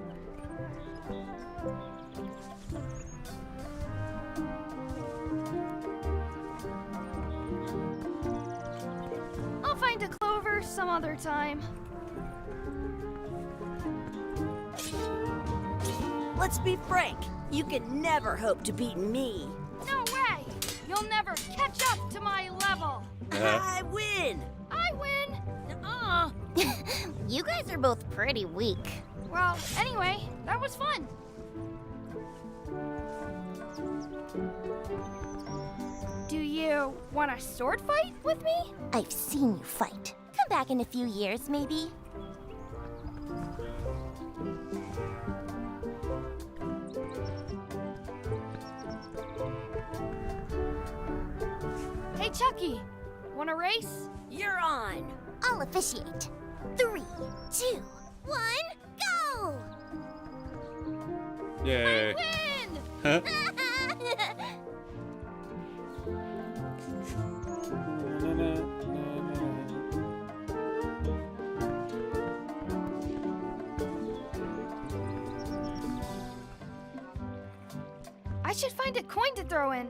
I'll find a clover some other time. Let's be frank. You can never hope to beat me. No way! You'll never catch up to my level. I win. I win. You guys are both pretty weak. Well, anyway, that was fun. Do you want a sword fight with me? I've seen you fight. Come back in a few years, maybe. Hey, Chucky, want a race? You're on. I'll officiate. 3, 2, 1, go! Yay. Win! Huh? I should find a coin to throw in.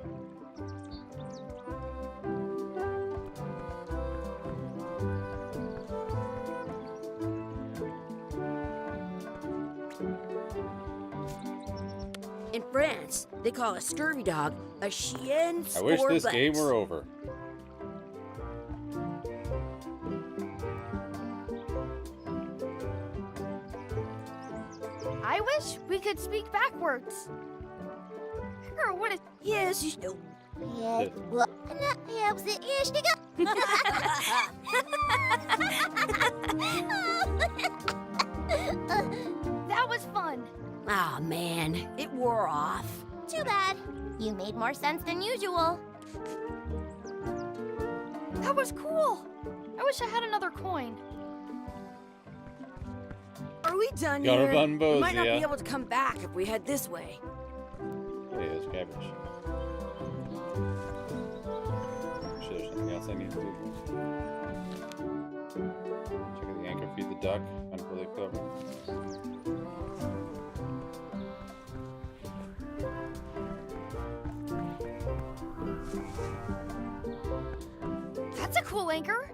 In France, they call a scurvy dog a chien I wish this scorbut. game were over. wish we could speak backwards. Girl, what is... Yes, you do. Yeah, well, yeah, was it That was fun. Aw, man, it wore off. Too bad. You made more sense than usual. That was cool. I wish I had another coin. Are we done Got here? her bun bows, We might not yeah. be able to come back if we head this way. Hey, there's cabbage. Sure, there's something else I need to do. Check out the anchor, feed the duck, unfully covered. That's a cool anchor.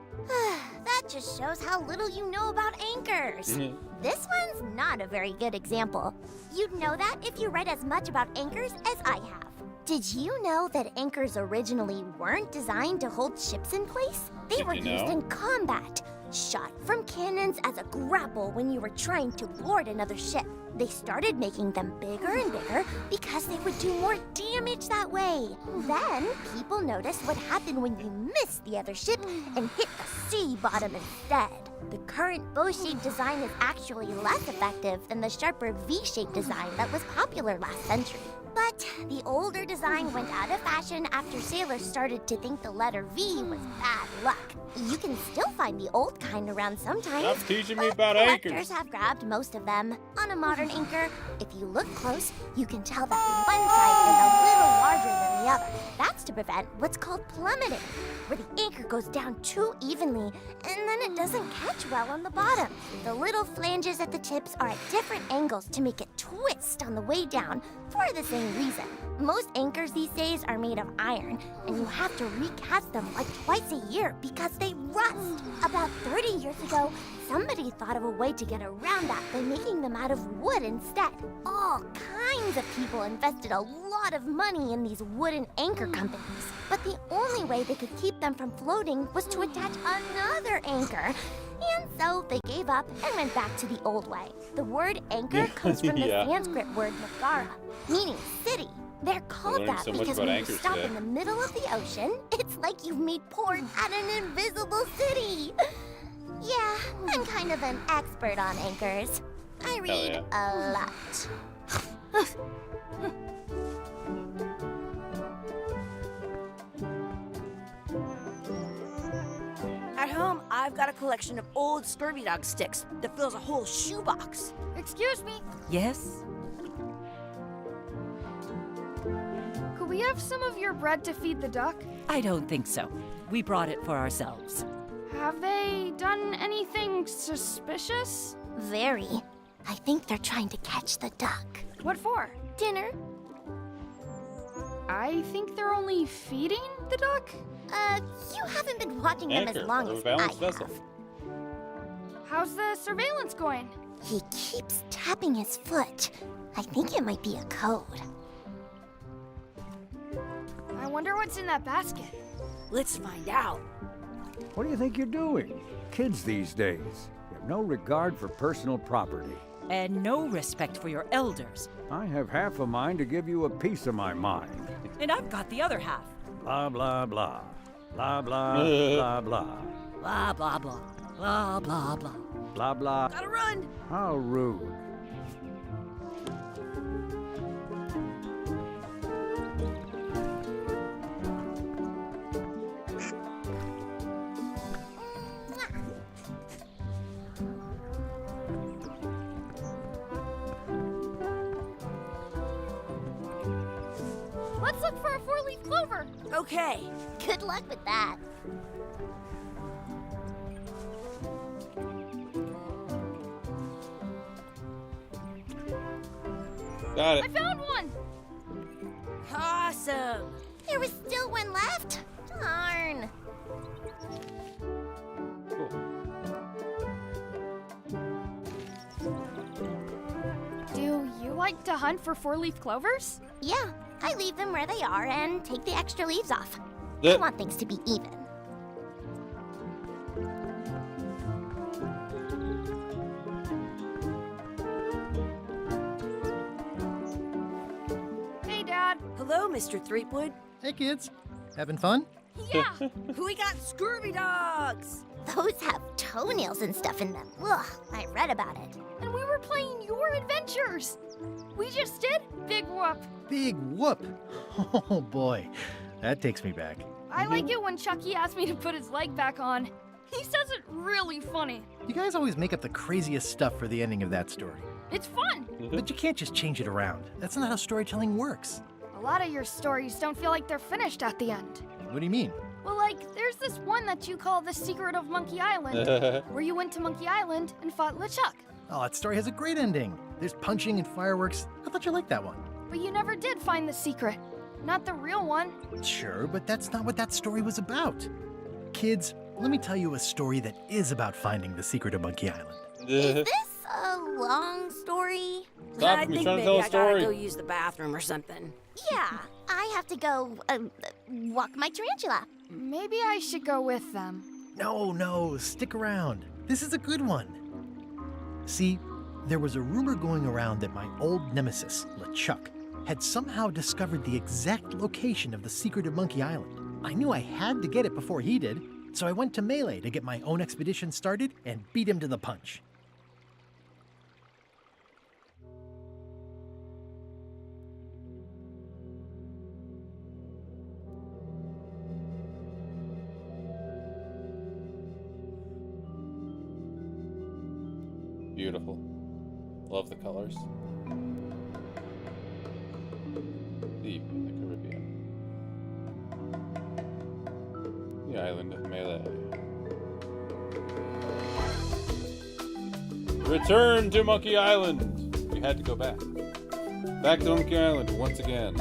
That just shows how little you know about anchors. This one's not a very good example. You'd know that if you read as much about anchors as I have. Did you know that anchors originally weren't designed to hold ships in place? They were you used know? in combat, shot from cannons as a grapple when you were trying to board another ship. They started making them bigger and bigger because they would do more damage that way. Then, people noticed what happened when you missed the other ship and hit the sea bottom instead. The current bow-shaped design is actually less effective than the sharper V-shaped design that was popular last century. But the older design went out of fashion after sailors started to think the letter V was bad luck. You can still find the old kind around sometimes. Stop teaching me but about collectors anchors. have grabbed most of them. On a modern anchor, if you look close, you can tell that one side is a little larger than the other. That's to prevent what's called plummeting, where the anchor goes down too evenly and then it doesn't catch well on the bottom. The little flanges at the tips are at different angles to make it twist on the way down for the same reason. Most anchors these days are made of iron, and you have to recast them like twice a year because they rust. About 30 years ago, somebody thought of a way to get around that by making them out of wood instead. All kinds of people invested a lot of money in these wooden anchor companies, but the only way they could keep them from floating was to attach another anchor. And so they gave up and went back to the old way. The word anchor comes from the Yeah. Sanskrit word Nagara, meaning city. They're called learning that so much because about when you anchors stop today. in the middle of the ocean, it's like you've made port at an invisible city. Yeah, I'm kind of an expert on anchors. I read a lot. At home, I've got a collection of old Scurvy Dog sticks that fills a whole shoebox. Excuse me. Yes? Could we have some of your bread to feed the duck? I don't think so. We brought it for ourselves. Have they done anything suspicious? Very. I think they're trying to catch the duck. What for? Dinner. I think they're only feeding the duck? You haven't been watching them Anchor, as long a as I balanced have. vessel. How's the surveillance going? He keeps tapping his foot. I think it might be a code. I wonder what's in that basket. Let's find out. What do you think you're doing? Kids these days have no regard for personal property. And no respect for your elders. I have half a mind to give you a piece of my mind. And I've got the other half. Blah, blah, blah. Blah, blah, blah, blah. Blah, blah, blah. Blah, blah, blah. Blah, blah. Gotta run. How rude. Let's look for a four-leaf clover. Okay. Good luck with that. Got I it. found one. Awesome. There was still one left. Darn. Do you like to hunt for four-leaf clovers? Yeah, I leave them where they are and take the extra leaves off. I Yep. want things to be even. Hello, Mr. Threepwood. Hey, kids. Having fun? Yeah! We got scurvy dogs! Those have toenails and stuff in them. Ugh, I read about it. And we were playing Your Adventures. We just did Big Whoop. Big whoop. Oh, boy. That takes me back. I like it when Chucky asked me to put his leg back on. He says it really funny. You guys always make up the craziest stuff for the ending of that story. It's fun. But you can't just change it around. That's not how storytelling works. A lot of your stories don't feel like they're finished at the end. What do you mean? Well, like, there's this one that you call The Secret of Monkey Island, where you went to Monkey Island and fought LeChuck. Oh, that story has a great ending. There's punching and fireworks. I thought you liked that one. But you never did find the secret. Not the real one. Sure, but that's not what that story was about. Kids, let me tell you a story that is about finding the secret of Monkey Island. Is this a long story? I think maybe I gotta go use the bathroom or something. Yeah, I have to go walk my tarantula. Maybe I should go with them. No, stick around. This is a good one. See, there was a rumor going around that my old nemesis, LeChuck, had somehow discovered the exact location of the secret of Monkey Island. I knew I had to get it before he did, so I went to Melee to get my own expedition started and beat him to the punch. Beautiful. Love the colors. Deep in the Caribbean. The island of Melee. Return to Monkey Island! We had to go back. Back to Monkey Island once again.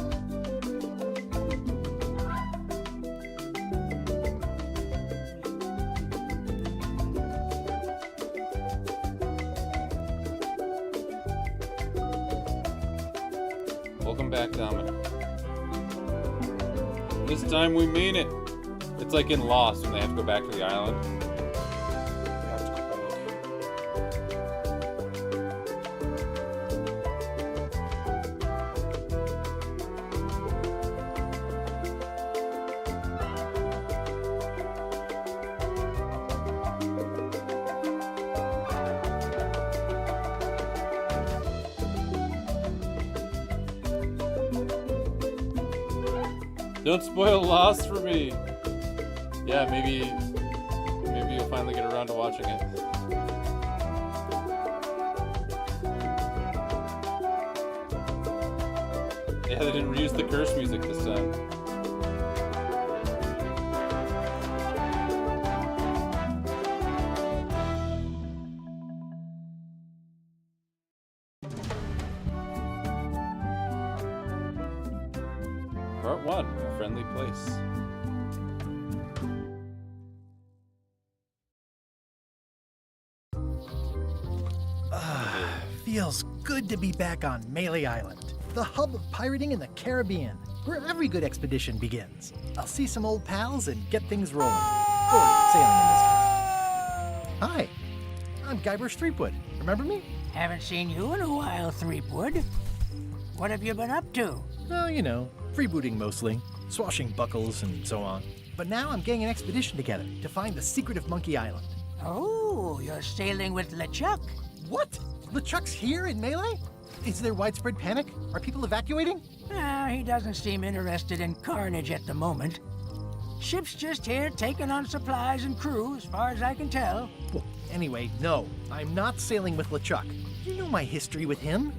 Welcome back, Dominic. This time we mean it. It's like in Lost when they have to go back to the island. Don't spoil Lost for me. Yeah, maybe you'll finally get around to watching it. Yeah, they didn't reuse the curse music this time. Part 1, A Friendly Place. Feels good to be back on Melee Island, the hub of pirating in the Caribbean, where every good expedition begins. I'll see some old pals and get things rolling. Or sailing in this case. Hi, I'm Guybrush Threepwood. Remember me? Haven't seen you in a while, Threepwood. What have you been up to? Well, you know, freebooting mostly, swashing buckles and so on. But now I'm getting an expedition together to find the secret of Monkey Island. Oh, you're sailing with LeChuck. What? LeChuck's here in Melee? Is there widespread panic? Are people evacuating? He doesn't seem interested in carnage at the moment. Ship's just here taking on supplies and crew, as far as I can tell. Well, anyway, no, I'm not sailing with LeChuck. You know my history with him.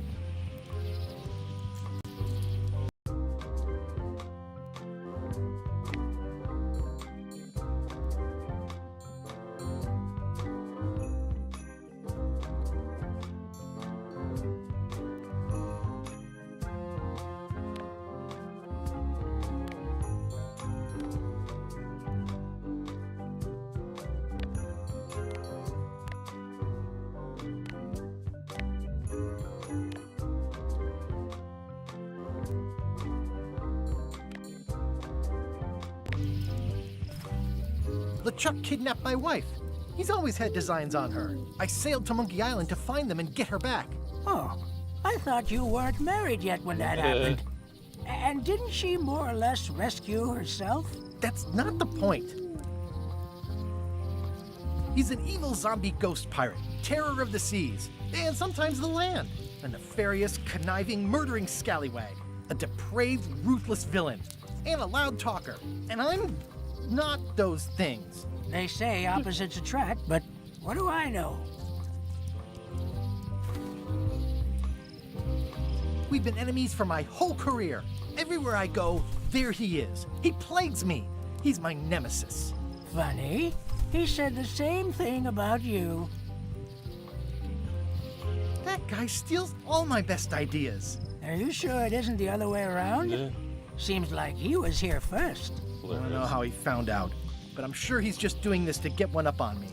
LeChuck kidnapped my wife. He's always had designs on her. I sailed to Monkey Island to find them and get her back. Oh, I thought you weren't married yet when that happened. And didn't she more or less rescue herself? That's not the point. He's an evil zombie ghost pirate, terror of the seas, and sometimes the land. A nefarious, conniving, murdering scallywag. A depraved, ruthless villain. And a loud talker. And I'm not those things. They say opposites attract, but what do I know? We've been enemies for my whole career. Everywhere I go, there he is. He plagues me. He's my nemesis. Funny. He said the same thing about you. That guy steals all my best ideas. Are you sure it isn't the other way around? Yeah. Seems like he was here first. I don't know how he found out, but I'm sure he's just doing this to get one up on me.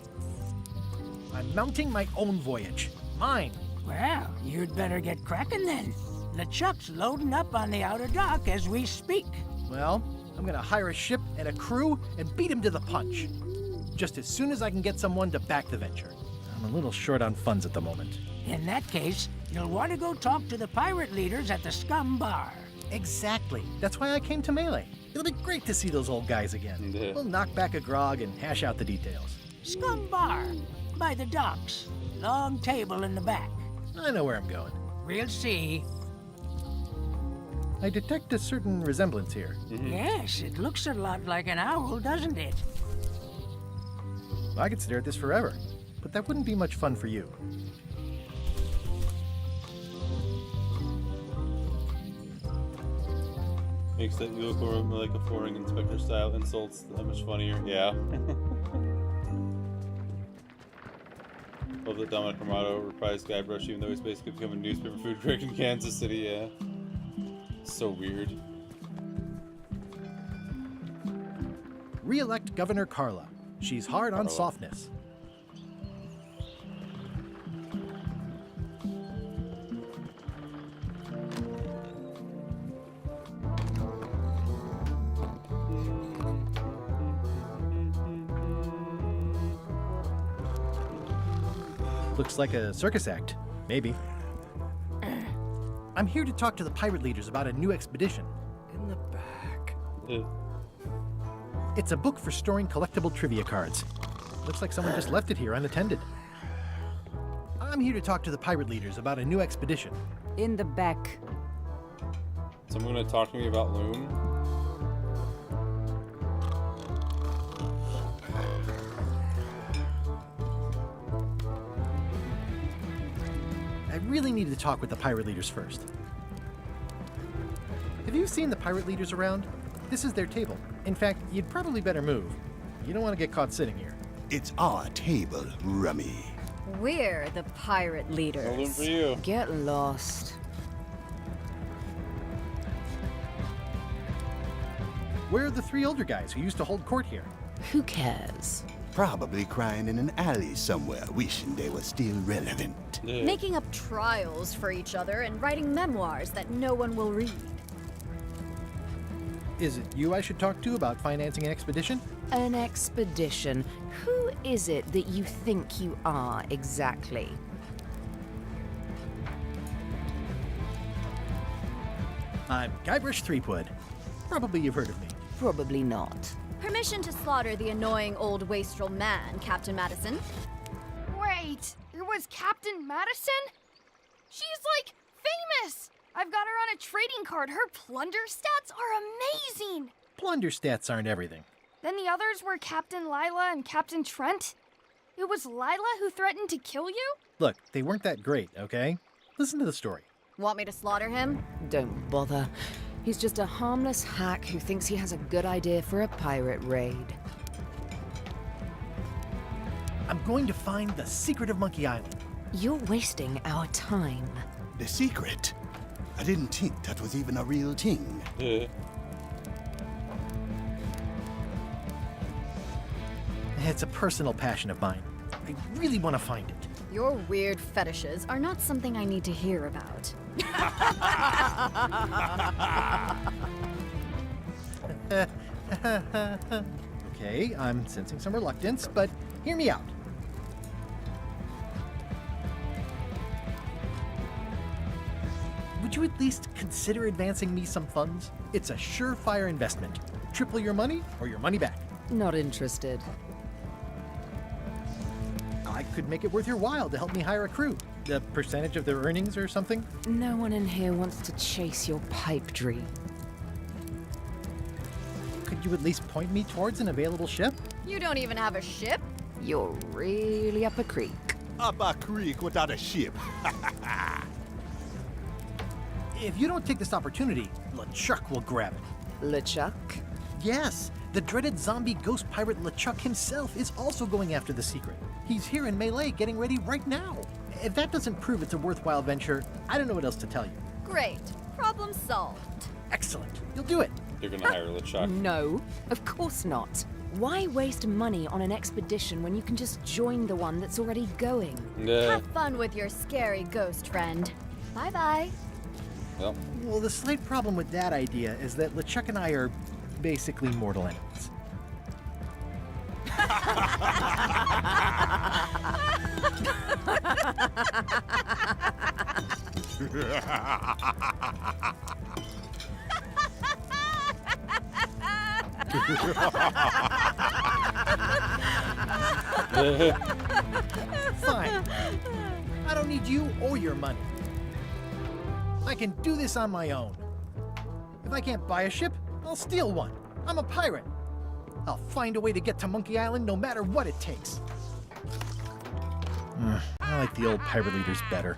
I'm mounting my own voyage. Mine. Well, you'd better get cracking then. LeChuck's loading up on the outer dock as we speak. Well, I'm gonna hire a ship and a crew and beat him to the punch. Just as soon as I can get someone to back the venture. I'm a little short on funds at the moment. In that case, you'll want to go talk to the pirate leaders at the Scum Bar. Exactly. That's why I came to Melee. It'll be great to see those old guys again. Yeah. We'll knock back a grog and hash out the details. Scum Bar, by the docks. Long table in the back. I know where I'm going. We'll see. I detect a certain resemblance here. Yes, it looks a lot like an owl, doesn't it? I could stare at this forever, but that wouldn't be much fun for you. Makes that you look more like a foreign inspector style insults that much funnier. Yeah. Love that Dominic Armato reprised Guybrush, even though he's basically become a newspaper food critic in Kansas City. Yeah. So weird. Re-elect Governor Carla. She's hard on softness. Looks like a circus act. Maybe. I'm here to talk to the pirate leaders about a new expedition. In the back. It's a book for storing collectible trivia cards. Looks like someone just left it here unattended. I'm here to talk to the pirate leaders about a new expedition. In the back. Someone gonna talk to me about Loom? I really need to talk with the pirate leaders first. Have you seen the pirate leaders around? This is their table. In fact, you'd probably better move. You don't want to get caught sitting here. It's our table, Rummy. We're the pirate leaders. No room for you. Get lost. Where are the three older guys who used to hold court here? Who cares? Probably crying in an alley somewhere, wishing they were still relevant. Making up trials for each other and writing memoirs that no one will read. Is it you I should talk to about financing an expedition? An expedition? Who is it that you think you are exactly? I'm Guybrush Threepwood. Probably you've heard of me. Probably not. Permission to slaughter the annoying old wastrel man, Captain Madison. Wait, it was Captain Madison? She's like famous! I've got her on a trading card. Her plunder stats are amazing! Plunder stats aren't everything. Then the others were Captain Lila and Captain Trent. It was Lila who threatened to kill you? Look, they weren't that great, okay? Listen to the story. Want me to slaughter him? Don't bother. He's just a harmless hack who thinks he has a good idea for a pirate raid. I'm going to find the secret of Monkey Island. You're wasting our time. The secret? I didn't think that was even a real thing. It's a personal passion of mine. I really want to find it. Your weird fetishes are not something I need to hear about. Okay, I'm sensing some reluctance, but hear me out. Would Could you at least consider advancing me some funds? It's a surefire investment. Triple your money or your money back. Not interested. I could make it worth your while to help me hire a crew. A percentage of their earnings or something? No one in here wants to chase your pipe dream. Could you at least point me towards an available ship? You don't even have a ship? You're really up a creek. Up a creek without a ship. If you don't take this opportunity, LeChuck will grab it. LeChuck? Yes, the dreaded zombie ghost pirate LeChuck himself is also going after the secret. He's here in Melee getting ready right now. If that doesn't prove it's a worthwhile venture, I don't know what else to tell you. Great. Problem solved. Excellent. You'll do it. You're gonna hire LeChuck. No, of course not. Why waste money on an expedition when you can just join the one that's already going? Have fun with your scary ghost friend. Bye-bye. Well, the slight problem with that idea is that LeChuck and I are basically mortal enemies. Fine. I don't need you or your money. I can do this on my own. If I can't buy a ship, I'll steal one. I'm a pirate. I'll find a way to get to Monkey Island no matter what it takes. I like the old pirate leaders better.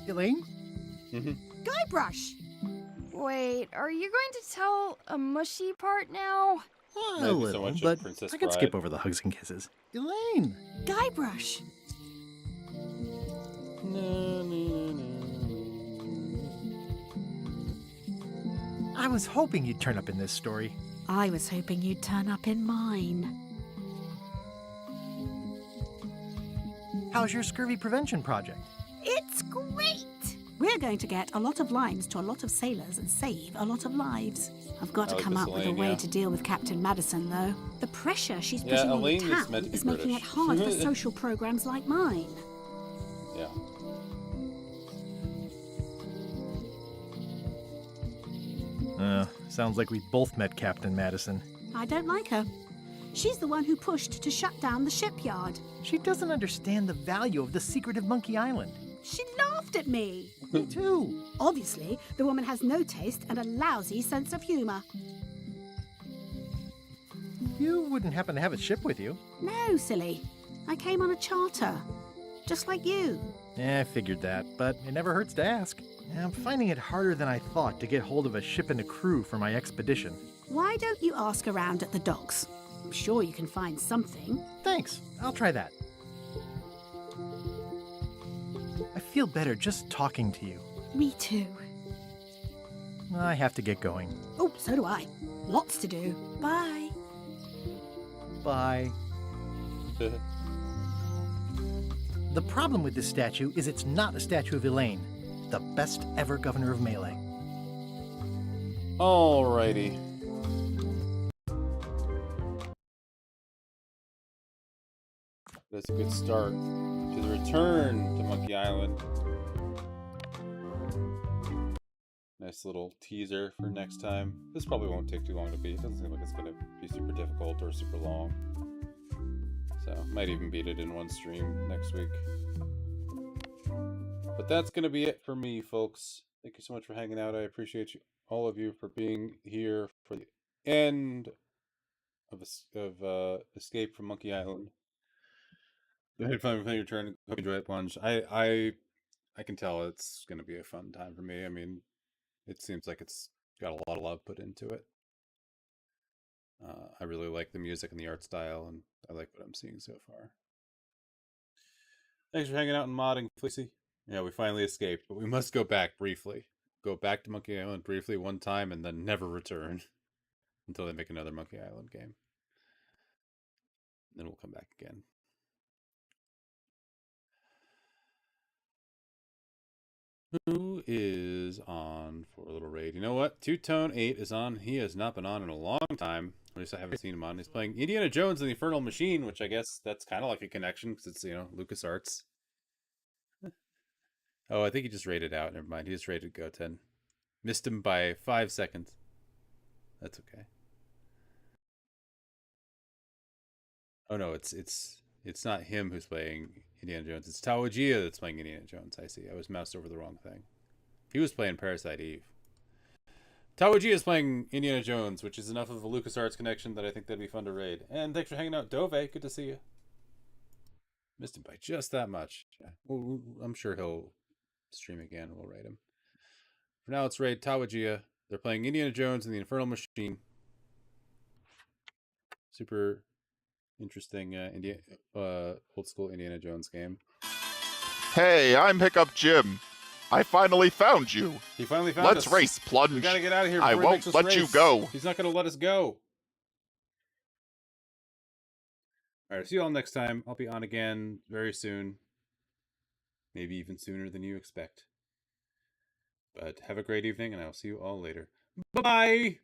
Elaine? Guybrush! Wait, are you going to tell a mushy part now? A little, but I can skip over the hugs and kisses. Elaine! Guybrush! I was hoping you'd turn up in this story. I was hoping you'd turn up in mine. How's your scurvy prevention project? It's great! We're going to get a lot of lines to a lot of sailors and save a lot of lives. I've got to come up with a way to deal with Captain Madison, though. The pressure she's putting on the town is making it hard for social programs like mine. Sounds like we both met Captain Madison. I don't like her. She's the one who pushed to shut down the shipyard. She doesn't understand the value of the secret of Monkey Island. She laughed at me. Me too. Obviously, the woman has no taste and a lousy sense of humor. You wouldn't happen to have a ship with you? No, silly. I came on a charter. Just like you. Yeah, I figured that, but it never hurts to ask. I'm finding it harder than I thought to get hold of a ship and a crew for my expedition. Why don't you ask around at the docks? I'm sure you can find something. Thanks. I'll try that. I feel better just talking to you. Me too. I have to get going. Oh, so do I. Lots to do. Bye. Bye. The problem with this statue is it's not a statue of Elaine, the best ever governor of Melee. Alrighty. That's a good start to the return to Monkey Island. Nice little teaser for next time. This probably won't take too long to beat. It doesn't seem like it's going to be super difficult or super long. So, might even beat it in one stream next week. But that's going to be it for me, folks. Thank you so much for hanging out. I appreciate you, all of you, for being here for the end of Escape from Monkey Island. I had fun with your turn. Hope you enjoy it, Plunge. I can tell it's going to be a fun time for me. I mean, it seems like it's got a lot of love put into it. I really like the music and the art style, and I like what I'm seeing so far. Thanks for hanging out and modding, Fleecy. Yeah, we finally escaped, but we must go back briefly. Go back to Monkey Island briefly one time and then never return until they make another Monkey Island game. Then we'll come back again. Who is on for a little raid? You know what? Two Tone 8 is on. He has not been on in a long time. At least I haven't seen him on. He's playing Indiana Jones and the Infernal Machine, which I guess that's kind of like a connection because it's, you know, LucasArts. Oh, I think he just rated out. Never mind. He just rated Goten. Missed him by 5 seconds. That's okay. Oh no, it's not him who's playing Indiana Jones. It's Tawagia that's playing Indiana Jones. I see. I was moused over the wrong thing. He was playing Parasite Eve. Tawagia is playing Indiana Jones, which is enough of a LucasArts connection that I think that'd be fun to raid. And thanks for hanging out, Dove. Good to see you. Missed him by just that much. Yeah. Well, I'm sure he'll stream again. We'll raid him. For now, let's raid Tawagia. They're playing Indiana Jones and the Infernal Machine. Super interesting old school Indiana Jones game. Hey, I'm Hiccup Jim. I finally found you. He finally found us. Let's race, Plunge. We gotta get out of here. I won't let you go. He's not gonna let us go. Alright, see you all next time. I'll be on again very soon. Maybe even sooner than you expect. But have a great evening, and I'll see you all later. Bye-bye!